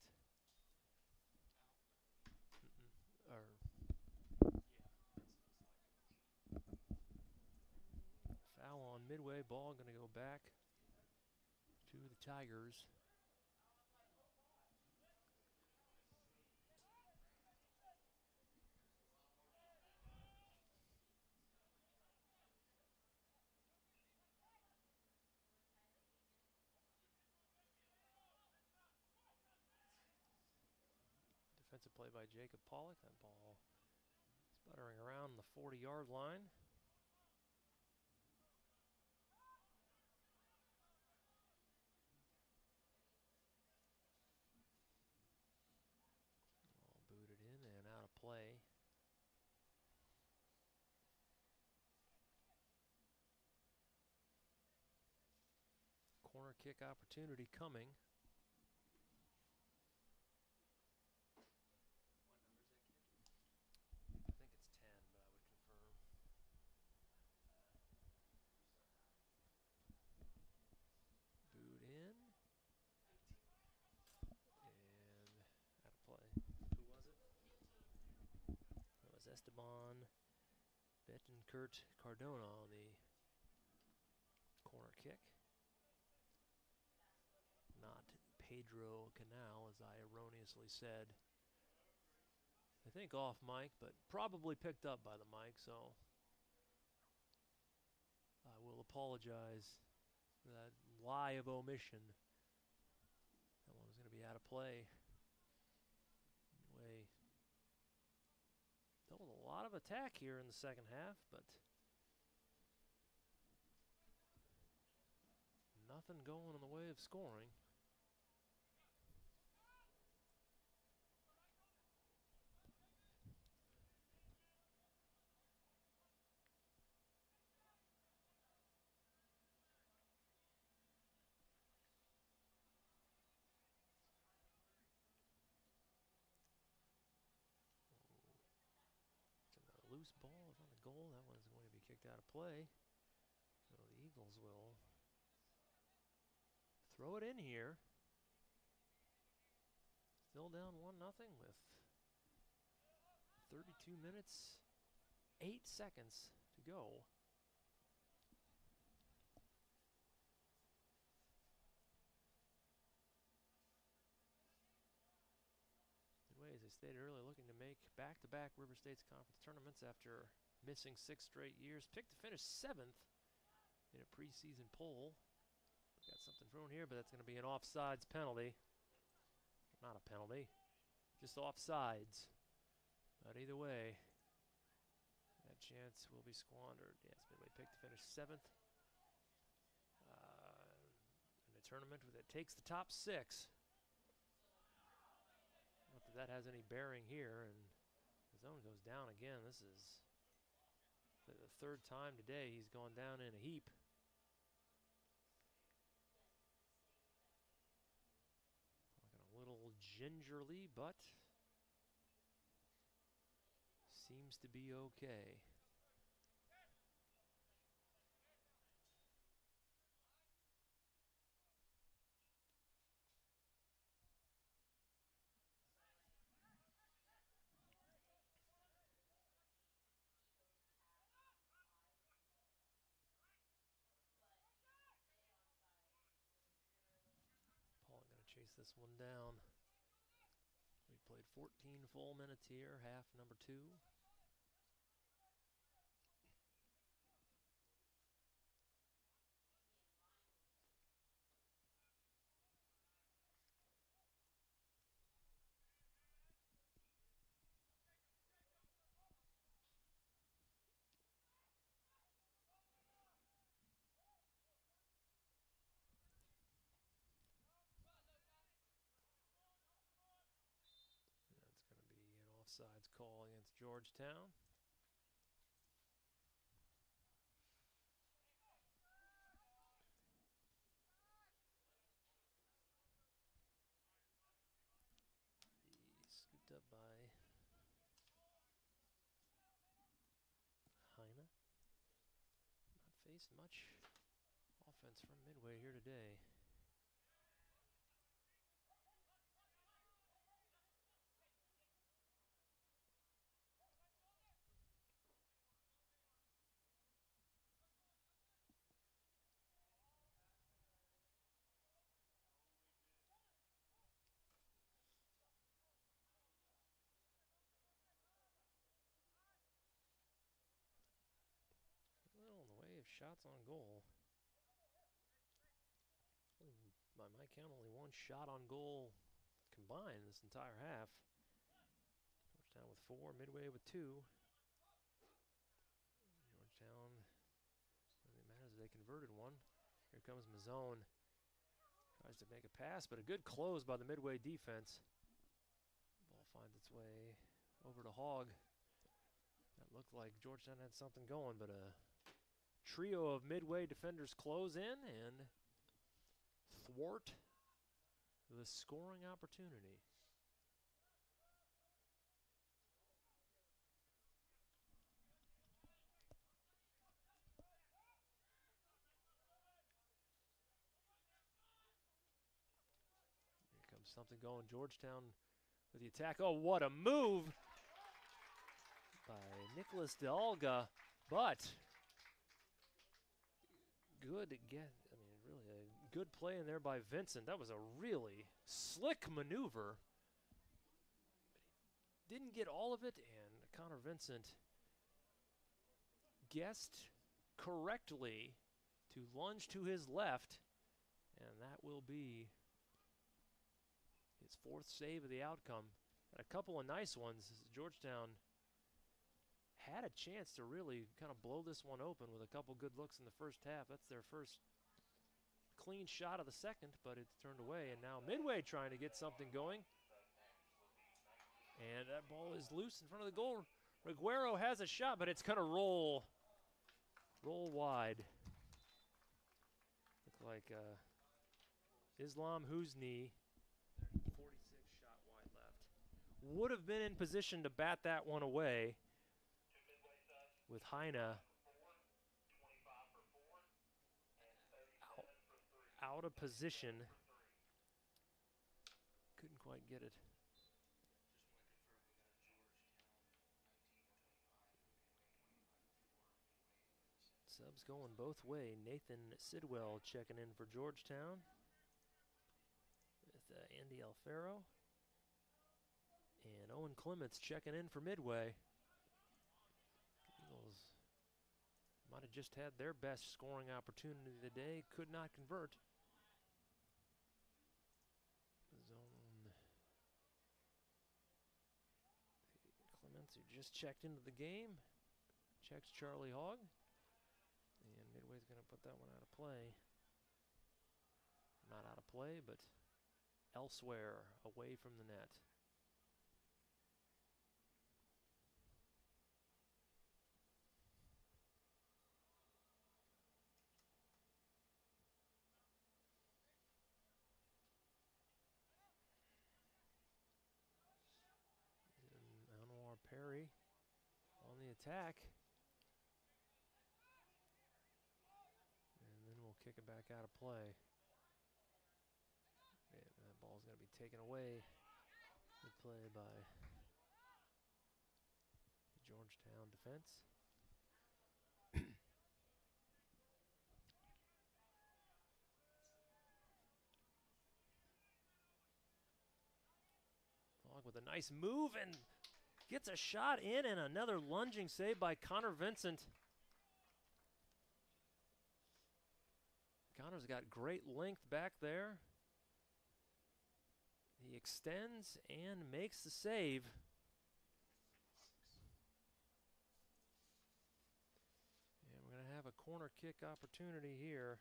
Foul on Midway. Ball going to go back to the Tigers. Defensive play by Jacob Pollock. That ball sputtering around the 40-yard line. Ball booted in and out of play. Corner kick opportunity coming. I think it's 10, but I would confirm. Boot in. And out of play. Who was it? That was Esteban Betancourt Cardona on the corner kick. Not Pedro Canal, as I erroneously said. I think off mic, but probably picked up by the mic, so I will apologize for that lie of omission. That one was going to be out of play. Midway dealt with a lot of attack here in the second half, but nothing going in the way of scoring. Loose ball is on the goal. That one's going to be kicked out of play. So the Eagles will throw it in here. Still down 1-0 with 32 minutes, 8 seconds to go. Midway, as I stated earlier, looking to make back-to-back River States Conference tournaments after missing 6 straight years. Picked to finish 7th in a preseason poll. Got something thrown here, but that's going to be an offsides penalty. Not a penalty, just offsides. But either way, that chance will be squandered. Yes, Midway picked to finish 7th in a tournament that takes the top 6. Not that that has any bearing here, and the zone goes down again. This is the 3rd time today he's gone down in a heap. Looking a little gingerly, but seems to be okay. Chase this one down. We played 14 full minutes here, half number 2. Offsides call against Georgetown. He's scooped up by Heine. Not faced much offense from Midway here today. Shots on goal. By my count, only 1 shot on goal combined this entire half. Georgetown with 4, Midway with 2. Georgetown, it matters if they converted one. Here comes Mazzone. Tries to make a pass, but a good close by the Midway defense. Ball finds its way over to Hogg. That looked like Georgetown had something going, but a trio of Midway defenders close in and thwart the scoring opportunity. Here comes something going. Georgetown with the attack. Oh, what a move by Nicholas DeAlga, but good again. I mean, really a good play in there by Vincent. That was a really slick maneuver. But he didn't get all of it, and Connor Vincent guessed correctly to lunge to his left, and that will be His 4th save of the outcome. And a couple of nice ones. Georgetown had a chance to really kind of blow this one open with a couple good looks in the first half. That's their first clean shot of the second, but it's turned away. And now Midway trying to get something going. And that ball is loose in front of the goal. Reguero has a shot, but it's going to roll wide. Look like Islam Husni, 46 shot wide left. Would have been in position to bat that one away with Heine out of position. Couldn't quite get it. Subs going both way. Nathan Sidwell checking in for Georgetown with Andy Alfaro. And Owen Clements checking in for Midway. Eagles might have just had their best scoring opportunity today. Could not convert. Zone. Clements, who just checked into the game, checks Charlie Hogg. And Midway's going to put that one out of play. Not out of play, but elsewhere, away from the net. And Anwar Perry on the attack. Kick it back out of play. And that ball's going to be taken away. Good play by the Georgetown defense. Hogg with a nice move and gets a shot in, and another lunging save by Connor Vincent. Connor's got great length back there. He extends and makes the save. And we're going to have a corner kick opportunity here.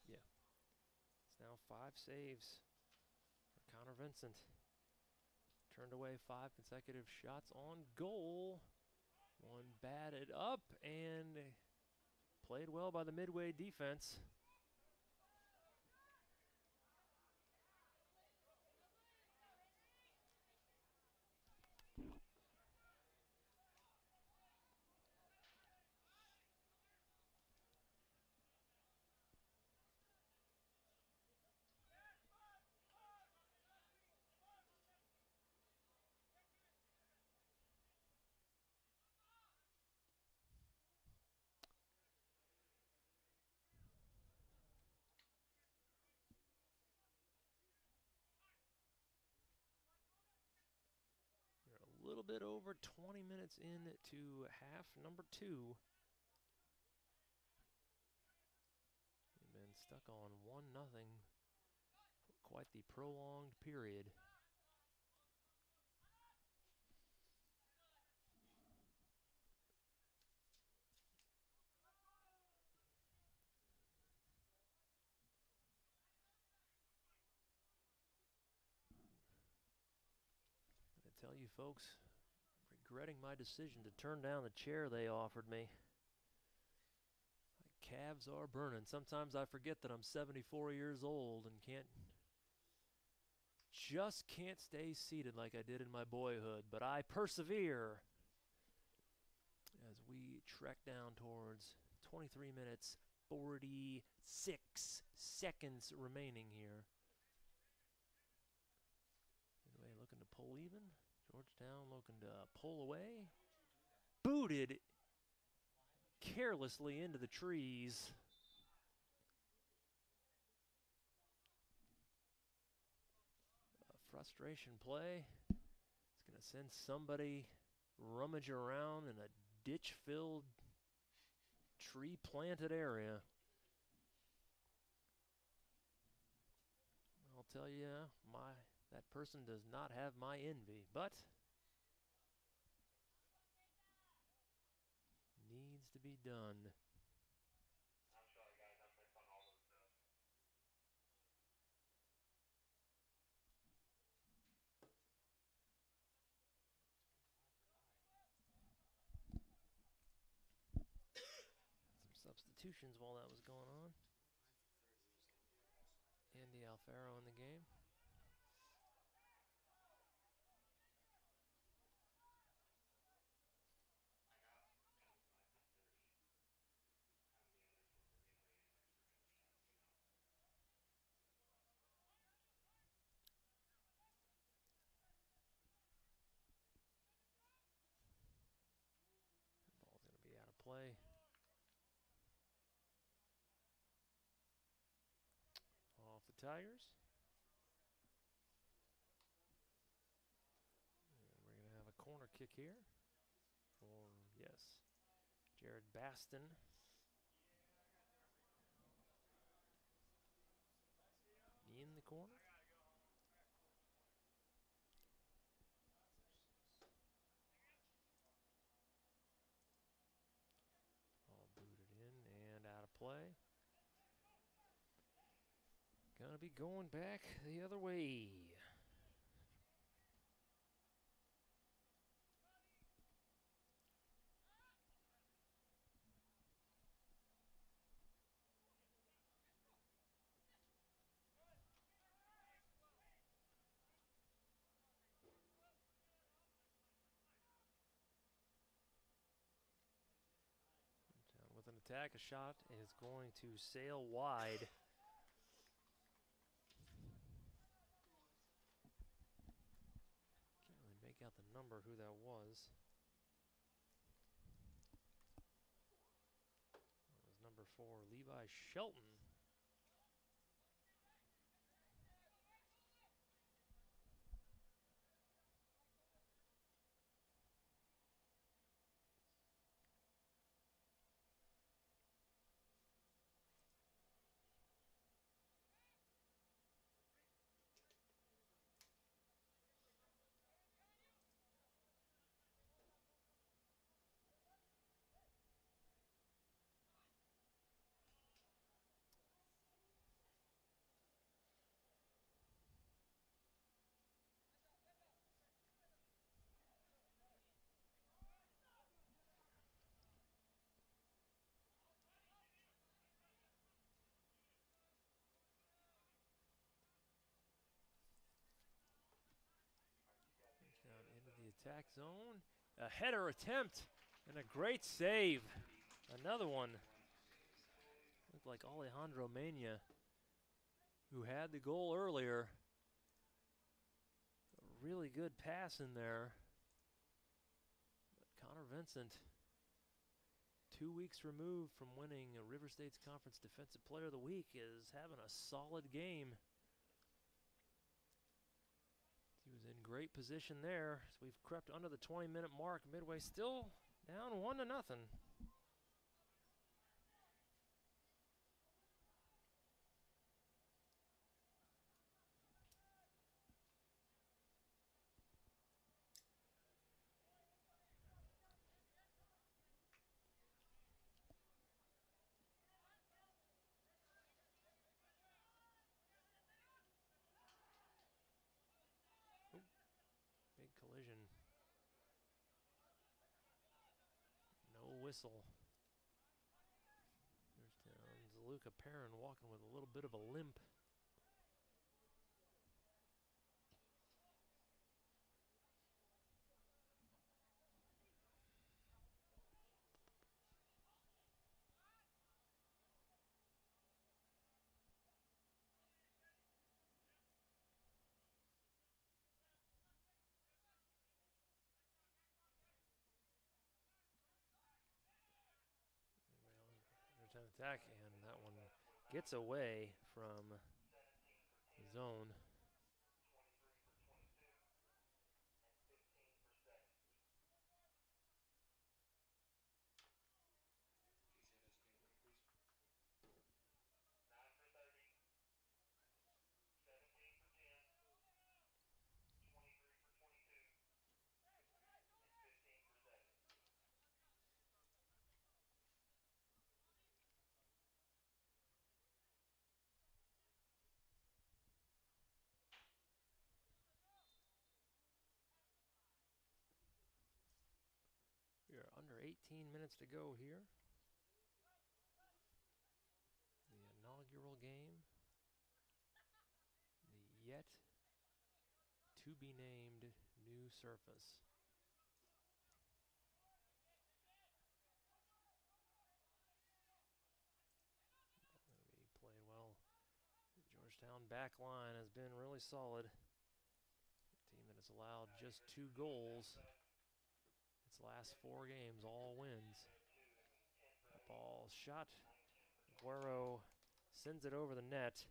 Yeah. It's now 5 saves for Connor Vincent. Turned away 5 consecutive shots on goal. One batted up and played well by the Midway defense. A little bit over 20 minutes into half number 2. We've been stuck on 1-0 for quite the prolonged period. Tell you folks, regretting my decision to turn down the chair they offered me. My calves are burning. Sometimes I forget that I'm 74 years old and just can't stay seated like I did in my boyhood, but I persevere as we trek down towards 23 minutes, 46 seconds remaining here. Midway looking to pull even. Georgetown looking to pull away. Booted carelessly into the trees. A frustration play. It's going to send somebody rummage around in a ditch-filled, tree-planted area. tell you, that person does not have my envy, but needs to be done. I'm sorry, guys. I'm missed on all those stuff. Some substitutions while that was going on. Andy Alfaro in the game. Ball's going to be out of play. Off the Tigers. And we're going to have a corner kick here. For, yes, Jared Baston. In the corner. All booted in and out of play. Gonna be going back the other way. With an attack, a shot is going to sail wide. Can't really make out the number who that was. That was number 4, Levi Shelton. Down into the attack zone. A header attempt and a great save. Another one. Looked like Alejandro Mena, who had the goal earlier. A really good pass in there. But Connor Vincent, 2 weeks removed from winning a River State's Conference Defensive Player of the Week, is having a solid game. He was in great position there. So we've crept under the 20-minute mark. Midway still down 1-0. Big collision. No whistle. Georgetown's Luca Perrin walking with a little bit of a limp. Georgetown attack, and that one gets away from the zone. 18 minutes to go here. The inaugural game. The yet to be named new surface. Gonna be playing well. The Georgetown back line has been really solid. A team that has allowed just 2 goals. Its last 4 games, all wins. That ball shot. Guerrero sends it over the net.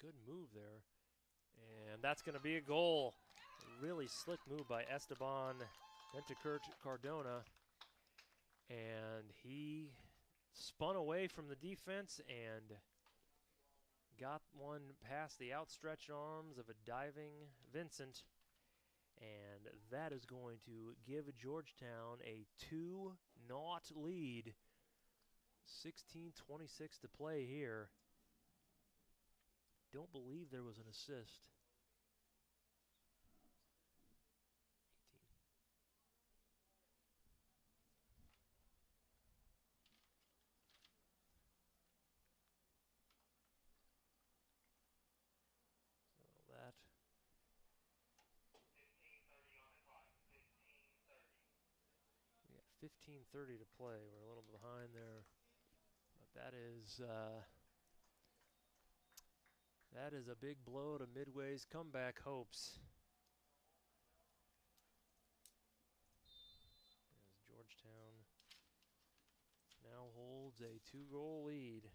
Good move there, and that's going to be a goal. A really slick move by Esteban Cardona, and he spun away from the defense and got one past the outstretched arms of a diving Vincent, and that is going to give Georgetown a 2-0 lead. 16:26 to play here. Don't believe there was an assist. 18. So that. 15:30 on the clock. 15:30. We got 15:30 to play. We're a little behind there, but that is a big blow to Midway's comeback hopes. As Georgetown now holds a 2-goal lead.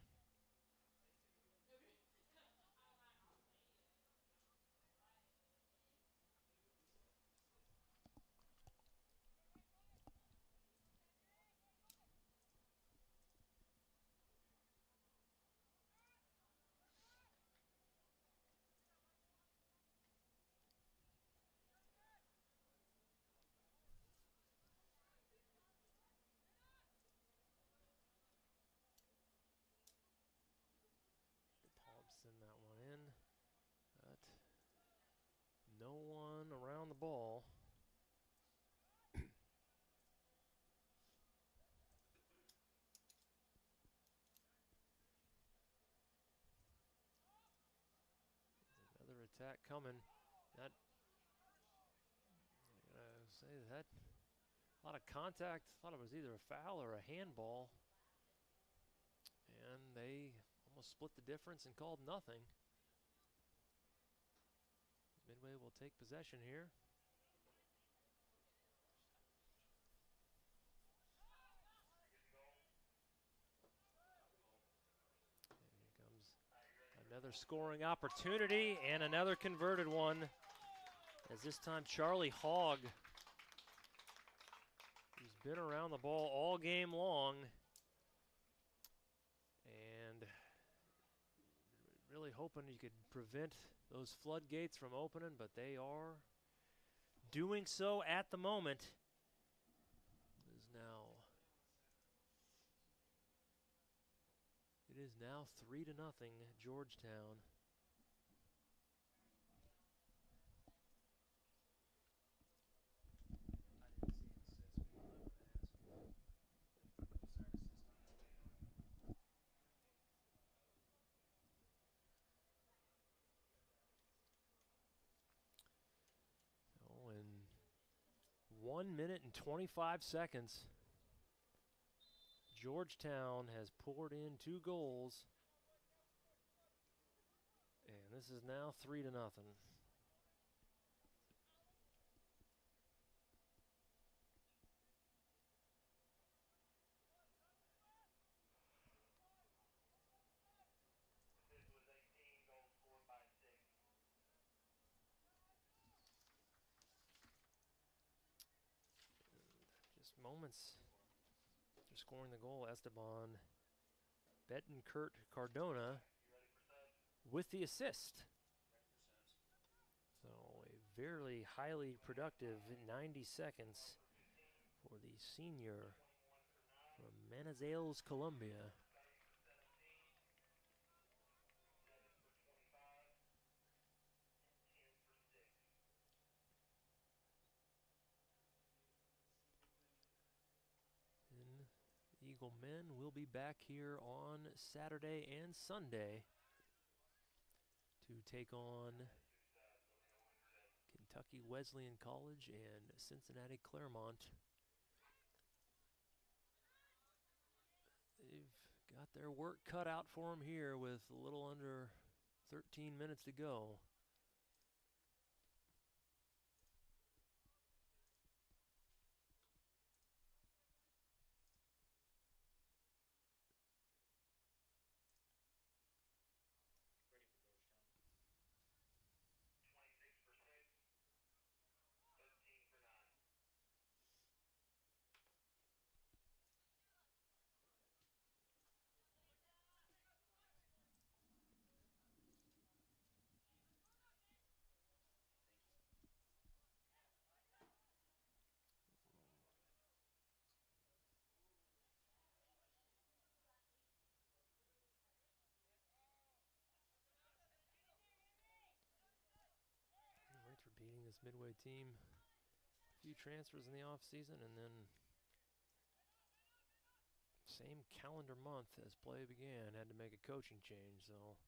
Send that one in, but no one around the ball. Another attack coming. That I gotta say that a lot of contact. Thought it was either a foul or a handball, and they almost split the difference and called nothing. Midway will take possession here. And here comes another scoring opportunity and another converted one. As this time Charlie Hogg, who's been around the ball all game long, and really hoping you could prevent those floodgates from opening, but they are doing so at the moment. It is now 3-0 Georgetown. In 1 minute and 25 seconds, Georgetown has poured in 2 goals, and this is now 3-0. moments after scoring the goal, Esteban Betancourt Cardona with the assist. So a very highly productive 90 seconds for the senior from Manizales, Colombia. And Eagle men will be back here on Saturday and Sunday to take on Kentucky Wesleyan College and Cincinnati Claremont. They've got their work cut out for them here with a little under 13 minutes to go. Ready for Georgetown. 26 for 6, 13 for 9. Rates repeating this Midway team. A few transfers in the offseason, and then same calendar month as play began, had to make a coaching change. So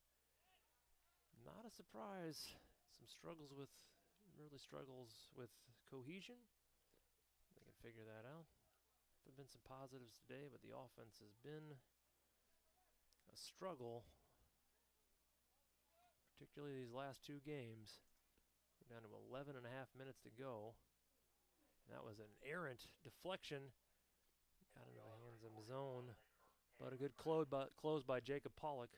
not a surprise. Some struggles with, early struggles with cohesion. They can figure that out. There have been some positives today, but the offense has been a struggle, particularly these last two games. We're down to 11 and a half minutes to go. And that was an errant deflection. Got into the hands of his own. But a good close by Jacob Pollock.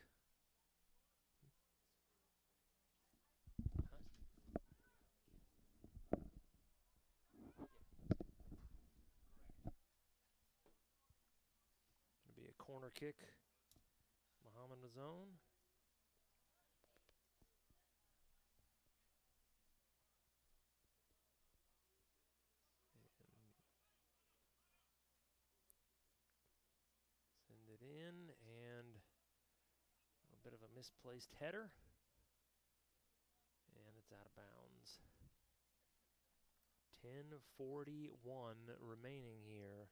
Going to be a corner kick. Muhammad Mazone. Send it in, and a bit of a misplaced header. And it's out of bounds. 10:41 remaining here.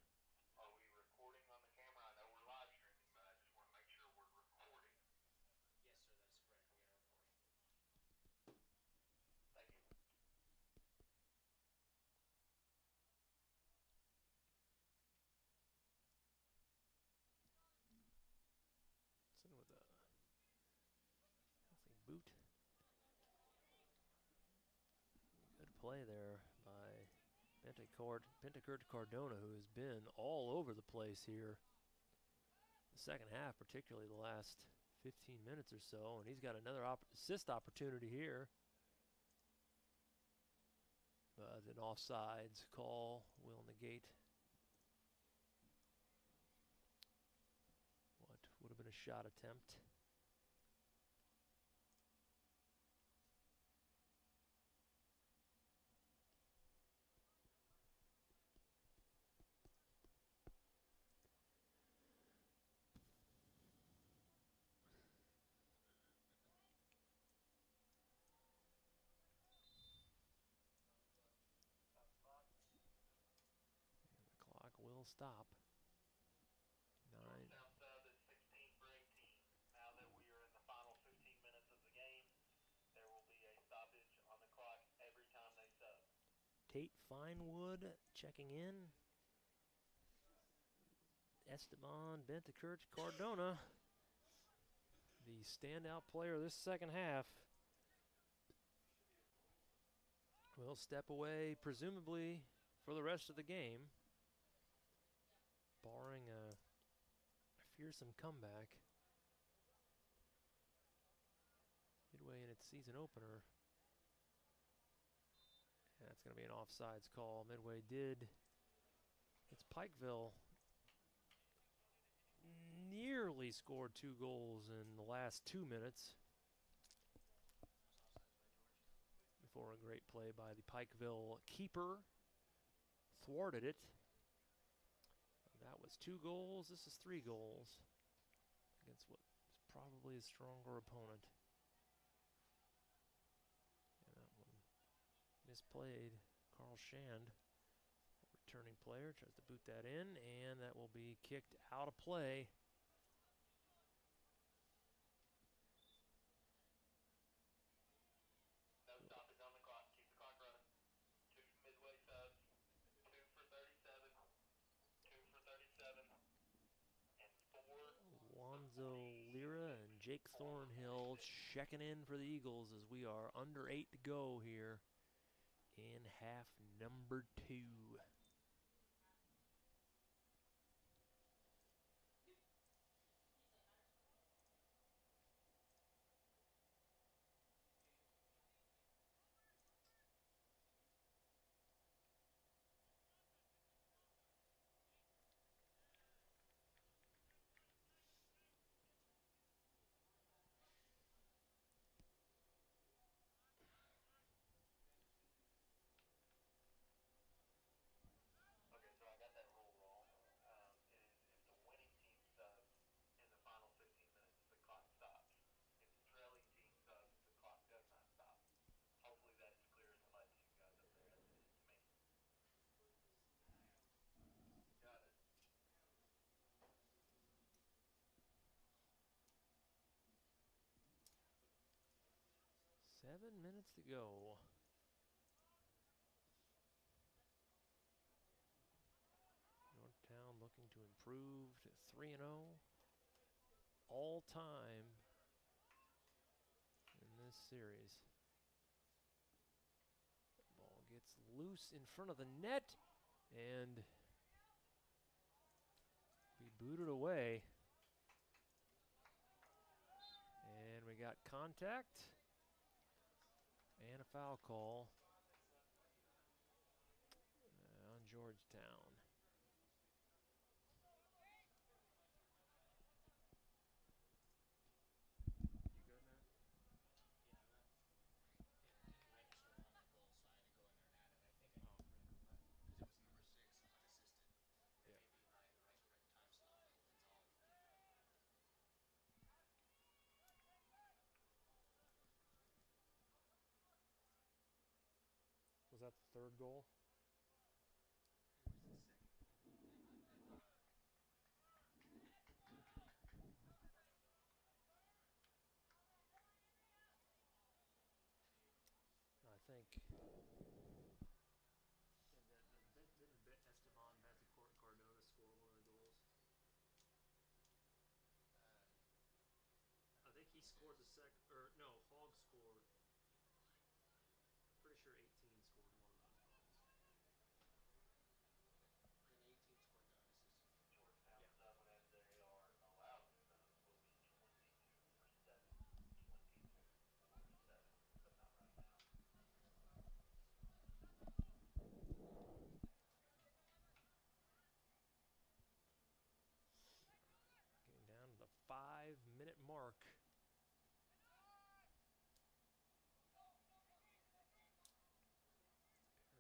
Are we recording on the camera? I know we're live streaming, but I just want to make sure we're recording. Yes, sir, that is correct. We are recording. Thank you. Sitting with a healthy boot. Good play there by Betancourt Cardona, who has been all over the place here. The second half, particularly the last 15 minutes or so, and he's got another assist opportunity here. But an offsides call will negate what would have been a shot attempt. And the clock will stop. 9. Georgetown sub is 16 for 18. Now that we are in the final 15 minutes of the game, there will be a stoppage on the clock every time they sub. Tate Finewood checking in. Esteban Betancourt Cardona, the standout player this second half, will step away presumably for the rest of the game, barring a fearsome comeback. Midway in its season opener. That's going to be an offsides call. Midway did It's Pikeville nearly scored 2 goals in the last 2 minutes before a great play by the Pikeville keeper thwarted it. That was 2 goals. This is 3 goals against what is probably a stronger opponent. And that one misplayed. Carl Shand, returning player, tries to boot that in, and that will be kicked out of play. No stoppage on the clock. Keep the clock running. 2 Midway subs. 2 for 37. 2 for 37. And 4. Lonzo Lira and Jake Thornhill checking in for the Eagles as we are under 8 to go here in half number 2. Okay, so I got that rule wrong. It is if the winning team subs in the final 15 minutes, the clock stops. If the trailing team subs, the clock does not stop. Hopefully that is clear as mud to you guys up there, as it is to me. Got it. 7 minutes to go. Georgetown looking to improve to 3-0 all time in this series. Ball gets loose in front of the net and be booted away. And we got contact and a foul call on Georgetown. You good, man? Yeah, man. Yeah, I just were on that goal, so I had to go in there and add it. I think I need to print it, because it was number 6 unassisted. Yeah. Maybe my correct time slot. That's all. Was that the third goal? It was the second. I think. Didn't Esteban Betancourt Cardona score one of the goals? I think he scored the second, or no, Hogg scored. Pretty sure 18 scored one of those goals. And 18 scored the unassisted. Georgetown Yeah. sub when they are allowed to sub will be 22 for 7. 22 for 7, but not right now. Getting down to the 5-minute mark.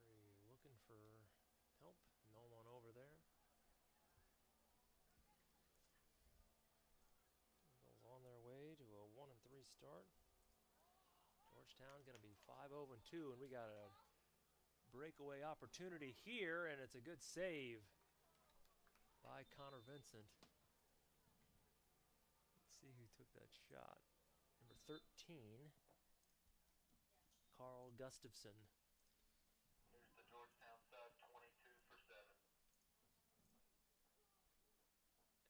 Perry looking for help. No one over there. Eagles on their way to a 1-3 start. Georgetown's going to be 5-0-2, and we got a breakaway opportunity here, and it's a good save by Connor Vincent. Let's see who took that shot. Number 13, Carl Gustafson. Here's the Georgetown sub, 22 for 7.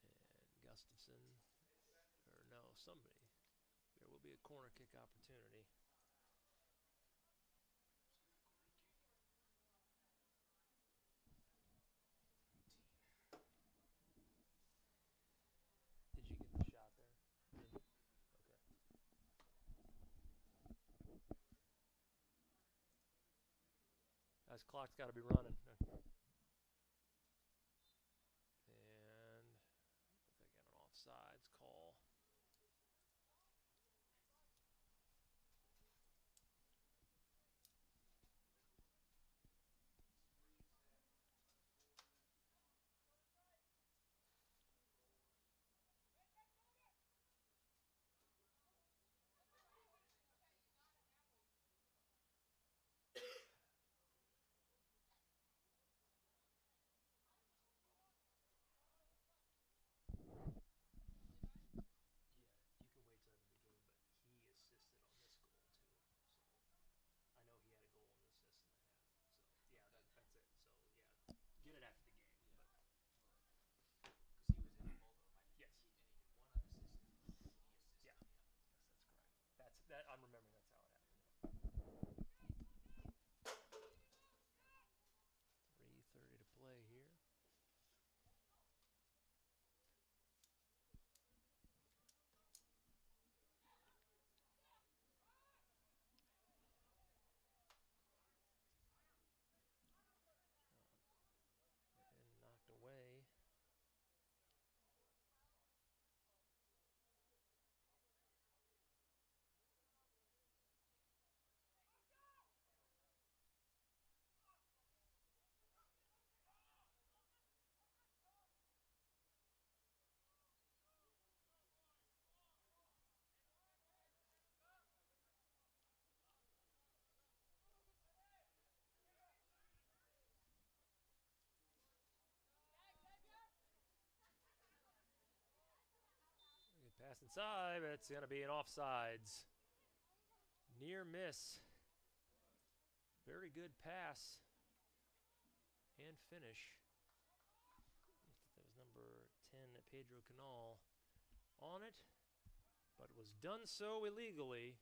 And Gustafson, or no, somebody. There will be a corner kick opportunity. Did you get the shot there? Okay. This clock's got to be running. Pass inside, but it's going to be an offsides. Near miss. Very good pass and finish. That was number 10, Pedro Canal, on it, but was done so illegally.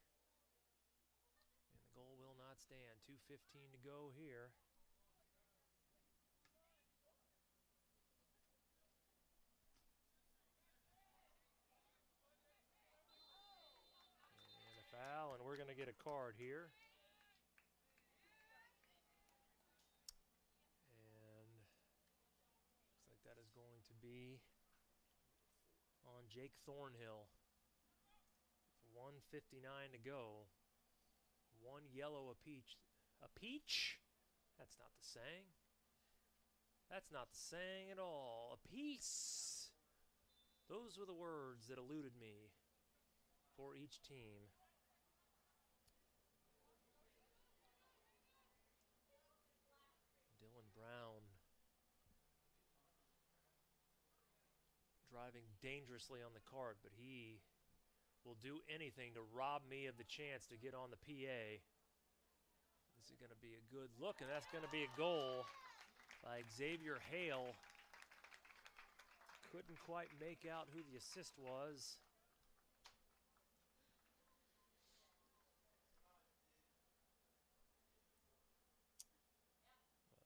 And the goal will not stand. 2:15 to go here. And a foul, and we're going to get a card here. That is going to be on Jake Thornhill. 1:59 to go. One yellow apiece. A peach? That's not the saying. That's not the saying at all. A piece. Those were the words that eluded me for each team. Dylan Brown driving dangerously on the cart, but he will do anything to rob me of the chance to get on the PA. This is going to be a good look, and that's going to be a goal by Xavier Hale. Couldn't quite make out who the assist was.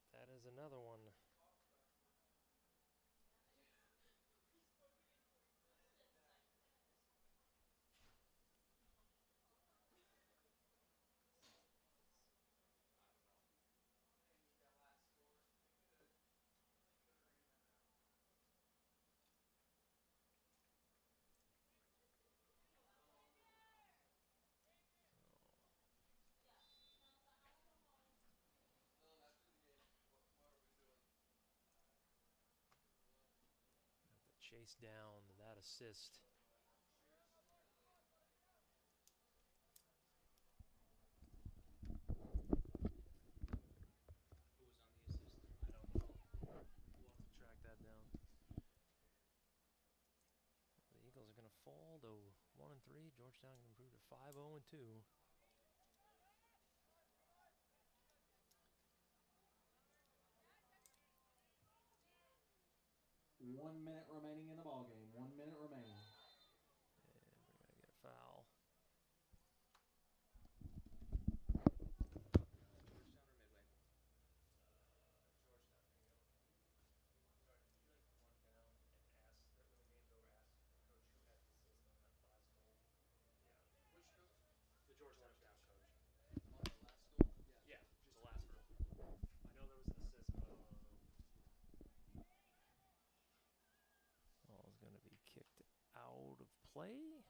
But that is another one. Chase down that assist. Who was on the assist? I don't know. We'll have to track that down. The Eagles are going to fall to 1-3. Georgetown can improve to 5-0-2. One minute remaining in the ball game. 1 minute remaining. And we're going to get a foul. Georgetown or Midway? Georgetown, there you go. Sorry, could you run down and ask, when the game's over, ask Coach who had the assist on that last goal? Yeah. Which coach? The Georgetown coach. On the last goal? Yeah, just the last goal. I know there was an assist, but I don't know. Ball is going to be kicked out of play.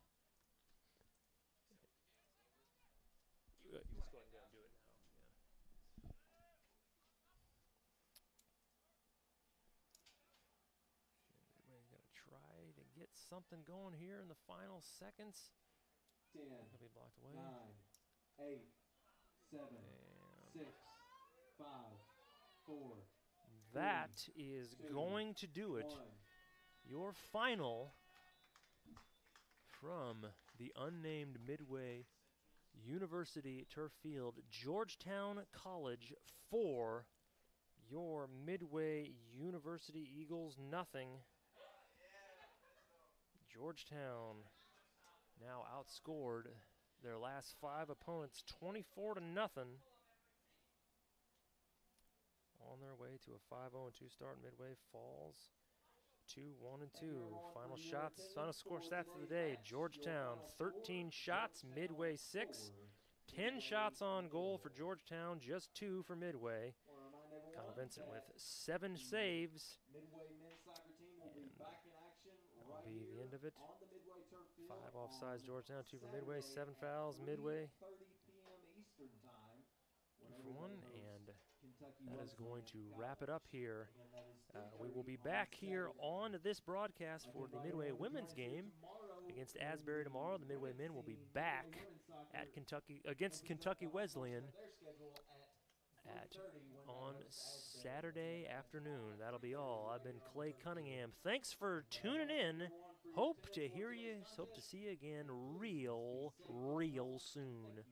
Just go ahead and do it now. Yeah. Midway's going to try to get something going here in the final seconds. 10, It'll be blocked away. 9, 8, 7, And 6, 5, 4. that is two, going to do it. 1. Your final from the unnamed Midway University turf field, Georgetown College 4, your Midway University Eagles nothing. Georgetown now outscored their last 5 opponents 24-0. On their way to a 5-0-2 start, Midway falls to 1-2. Final shots, final score stats of the day. Georgetown 13 shots, Midway 6. 10 shots on goal for Georgetown, just 2 for Midway. Connor Vincent with 7 saves. Midway men's soccer team will be back in action right Be the here end of it. on the Midway turf field. 5 offsides, on Georgetown, 2 for Midway, Saturday 7 at fouls, Midway 3:30 p.m. Eastern time. 2 for 1, and Kentucky that is going to Wesleyan wrap it up here. Again, that is We will be 3:30 back on here Saturday. on this broadcast for the Midway women's game against Asbury tomorrow. The Midway men will be back at Kentucky against Kentucky Wesleyan at on Saturday afternoon. That'll be all. I've been Clay Cunningham. Thanks for tuning in. Hope to hear you. Hope to see you again real soon.